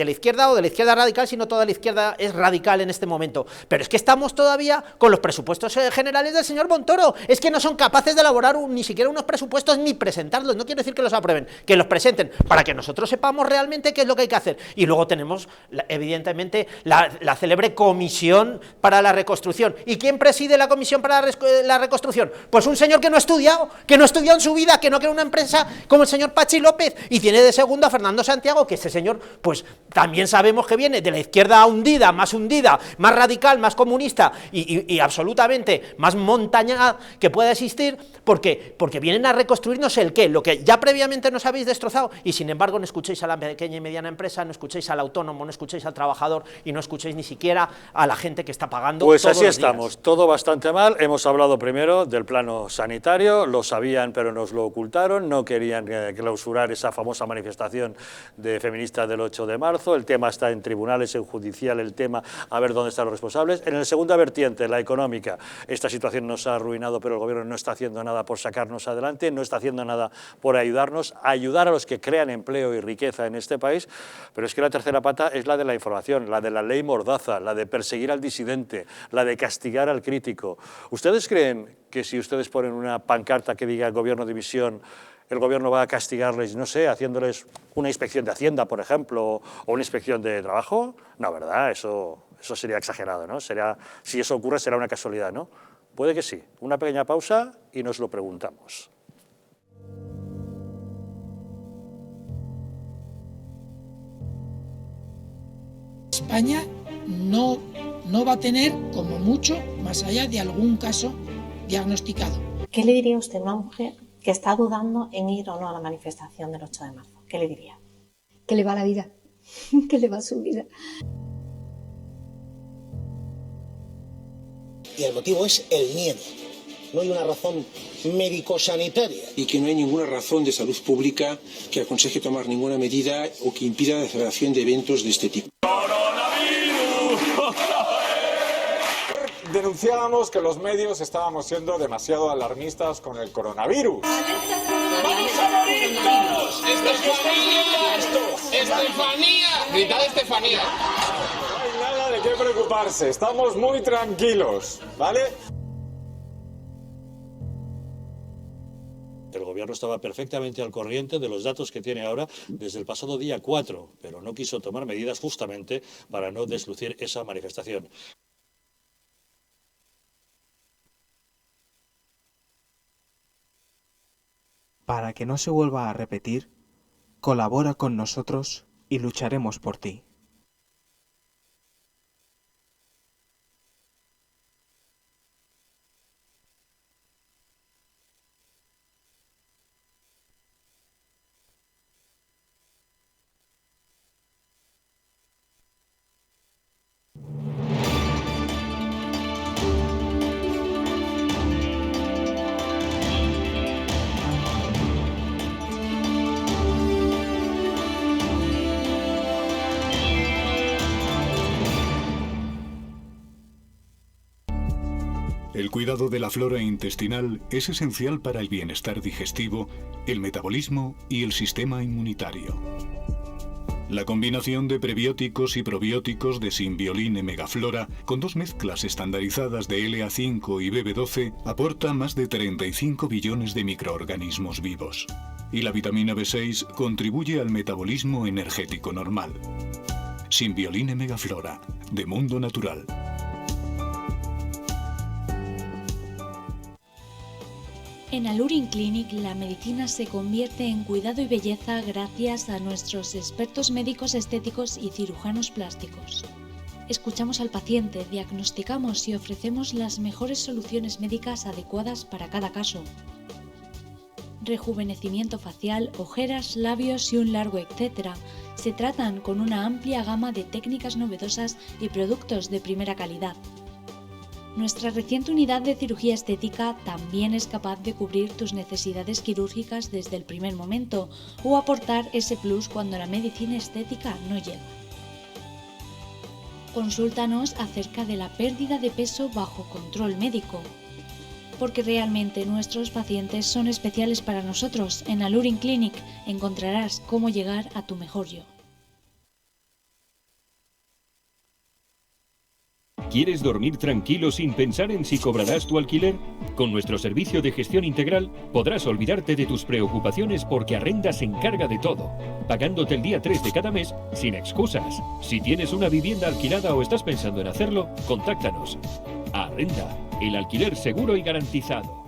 [SPEAKER 5] izquierda o de la izquierda radical, si no toda la izquierda es radical en este momento, pero es que estamos todavía con los presupuestos generales del señor Montoro. Es que no son capaces de elaborar ni siquiera unos presupuestos ni presentarlos. No quiero decir que los aprueben, que los presenten, para que nosotros sepamos realmente qué es lo que hay que hacer. Y luego tenemos, evidentemente, la célebre Comisión para la Reconstrucción. ¿Y quién preside la Comisión para la Reconstrucción? Pues un señor que no ha estudiado en su vida, que no crea una empresa, como el señor Pachi López, y tiene de segundo a Fernando Santiago, que ese señor, pues también sabemos que viene de la izquierda hundida, más radical, más comunista y absolutamente más montaña que pueda existir, porque vienen a reconstruir no sé el qué, lo que ya previamente nos habéis destrozado, y sin embargo no escuchéis a la pequeña y mediana empresa, no escuchéis al autónomo, no escuchéis al trabajador y no escuchéis ni siquiera a la gente que está pagando.
[SPEAKER 1] Pues
[SPEAKER 5] todos
[SPEAKER 1] así
[SPEAKER 5] los
[SPEAKER 1] estamos,
[SPEAKER 5] días.
[SPEAKER 1] todo bastante mal. Hemos hablado primero del plano sanitario, lo sabían pero nos lo ocultaron, no querían clausurar esa famosa manifestación de feministas del 8 de marzo, el tema está en tribunales, en judicial, el tema, a ver dónde están los responsables. En la segunda vertiente, la económica, esta situación nos ha arruinado, pero el gobierno no está haciendo nada por sacarnos adelante, no está haciendo nada por ayudarnos, ayudar a los que crean empleo y riqueza en este país, pero es que la tercera pata es la de la información, la de la ley Mordaza, la de perseguir al disidente, la de castigar al crítico. ¿Ustedes creen que si ustedes ponen una pancarta que diga gobierno dimisión, el gobierno va a castigarles, no sé, haciéndoles una inspección de Hacienda, por ejemplo, o una inspección de trabajo? No, ¿verdad? Eso sería exagerado, ¿no? Si eso ocurre, será una casualidad, ¿no? Puede que sí. Una pequeña pausa y nos lo preguntamos.
[SPEAKER 6] España no va a tener, como mucho, más allá de algún caso diagnosticado.
[SPEAKER 7] ¿Qué le diría usted a una mujer que está dudando en ir o no a la manifestación del 8 de marzo? ¿Qué le diría?
[SPEAKER 8] Que le va la vida, que le va su vida.
[SPEAKER 9] Y el motivo es el miedo. No hay una razón médico-sanitaria.
[SPEAKER 10] Y que no hay ninguna razón de salud pública que aconseje tomar ninguna medida o que impida la celebración de eventos de este tipo.
[SPEAKER 11] Denunciábamos que los medios estábamos siendo demasiado alarmistas con el coronavirus.
[SPEAKER 12] ¡Vamos a morir todos! ¡Estefanía! ¡Gritad Estefanía!
[SPEAKER 11] No hay nada de qué preocuparse, estamos muy tranquilos, ¿vale?
[SPEAKER 1] El gobierno estaba perfectamente al corriente de los datos que tiene ahora desde el pasado día 4, pero no quiso tomar medidas justamente para no deslucir esa manifestación.
[SPEAKER 13] Para que no se vuelva a repetir, colabora con nosotros y lucharemos por ti.
[SPEAKER 14] El cuidado de la flora intestinal es esencial para el bienestar digestivo, el metabolismo y el sistema inmunitario. La combinación de prebióticos y probióticos de Symbioline Megaflora, con 2 mezclas estandarizadas de LA5 y BB12, aporta más de 35 billones de microorganismos vivos. Y la vitamina B6 contribuye al metabolismo energético normal. Symbioline Megaflora, de Mundo Natural.
[SPEAKER 18] En Alurin Clinic la medicina se convierte en cuidado y belleza gracias a nuestros expertos médicos estéticos y cirujanos plásticos. Escuchamos al paciente, diagnosticamos y ofrecemos las mejores soluciones médicas adecuadas para cada caso. Rejuvenecimiento facial, ojeras, labios y un largo etcétera se tratan con una amplia gama de técnicas novedosas y productos de primera calidad. Nuestra reciente unidad de cirugía estética también es capaz de cubrir tus necesidades quirúrgicas desde el primer momento o aportar ese plus cuando la medicina estética no llega. Consúltanos acerca de la pérdida de peso bajo control médico, porque realmente nuestros pacientes son especiales para nosotros. En Alurin Clinic encontrarás cómo llegar a tu mejor yo.
[SPEAKER 16] ¿Quieres dormir tranquilo sin pensar en si cobrarás tu alquiler? Con nuestro servicio de gestión integral podrás olvidarte de tus preocupaciones porque Arrenda se encarga de todo, pagándote el día 3 de cada mes sin excusas. Si tienes una vivienda alquilada o estás pensando en hacerlo, contáctanos. Arrenda, el alquiler seguro y garantizado.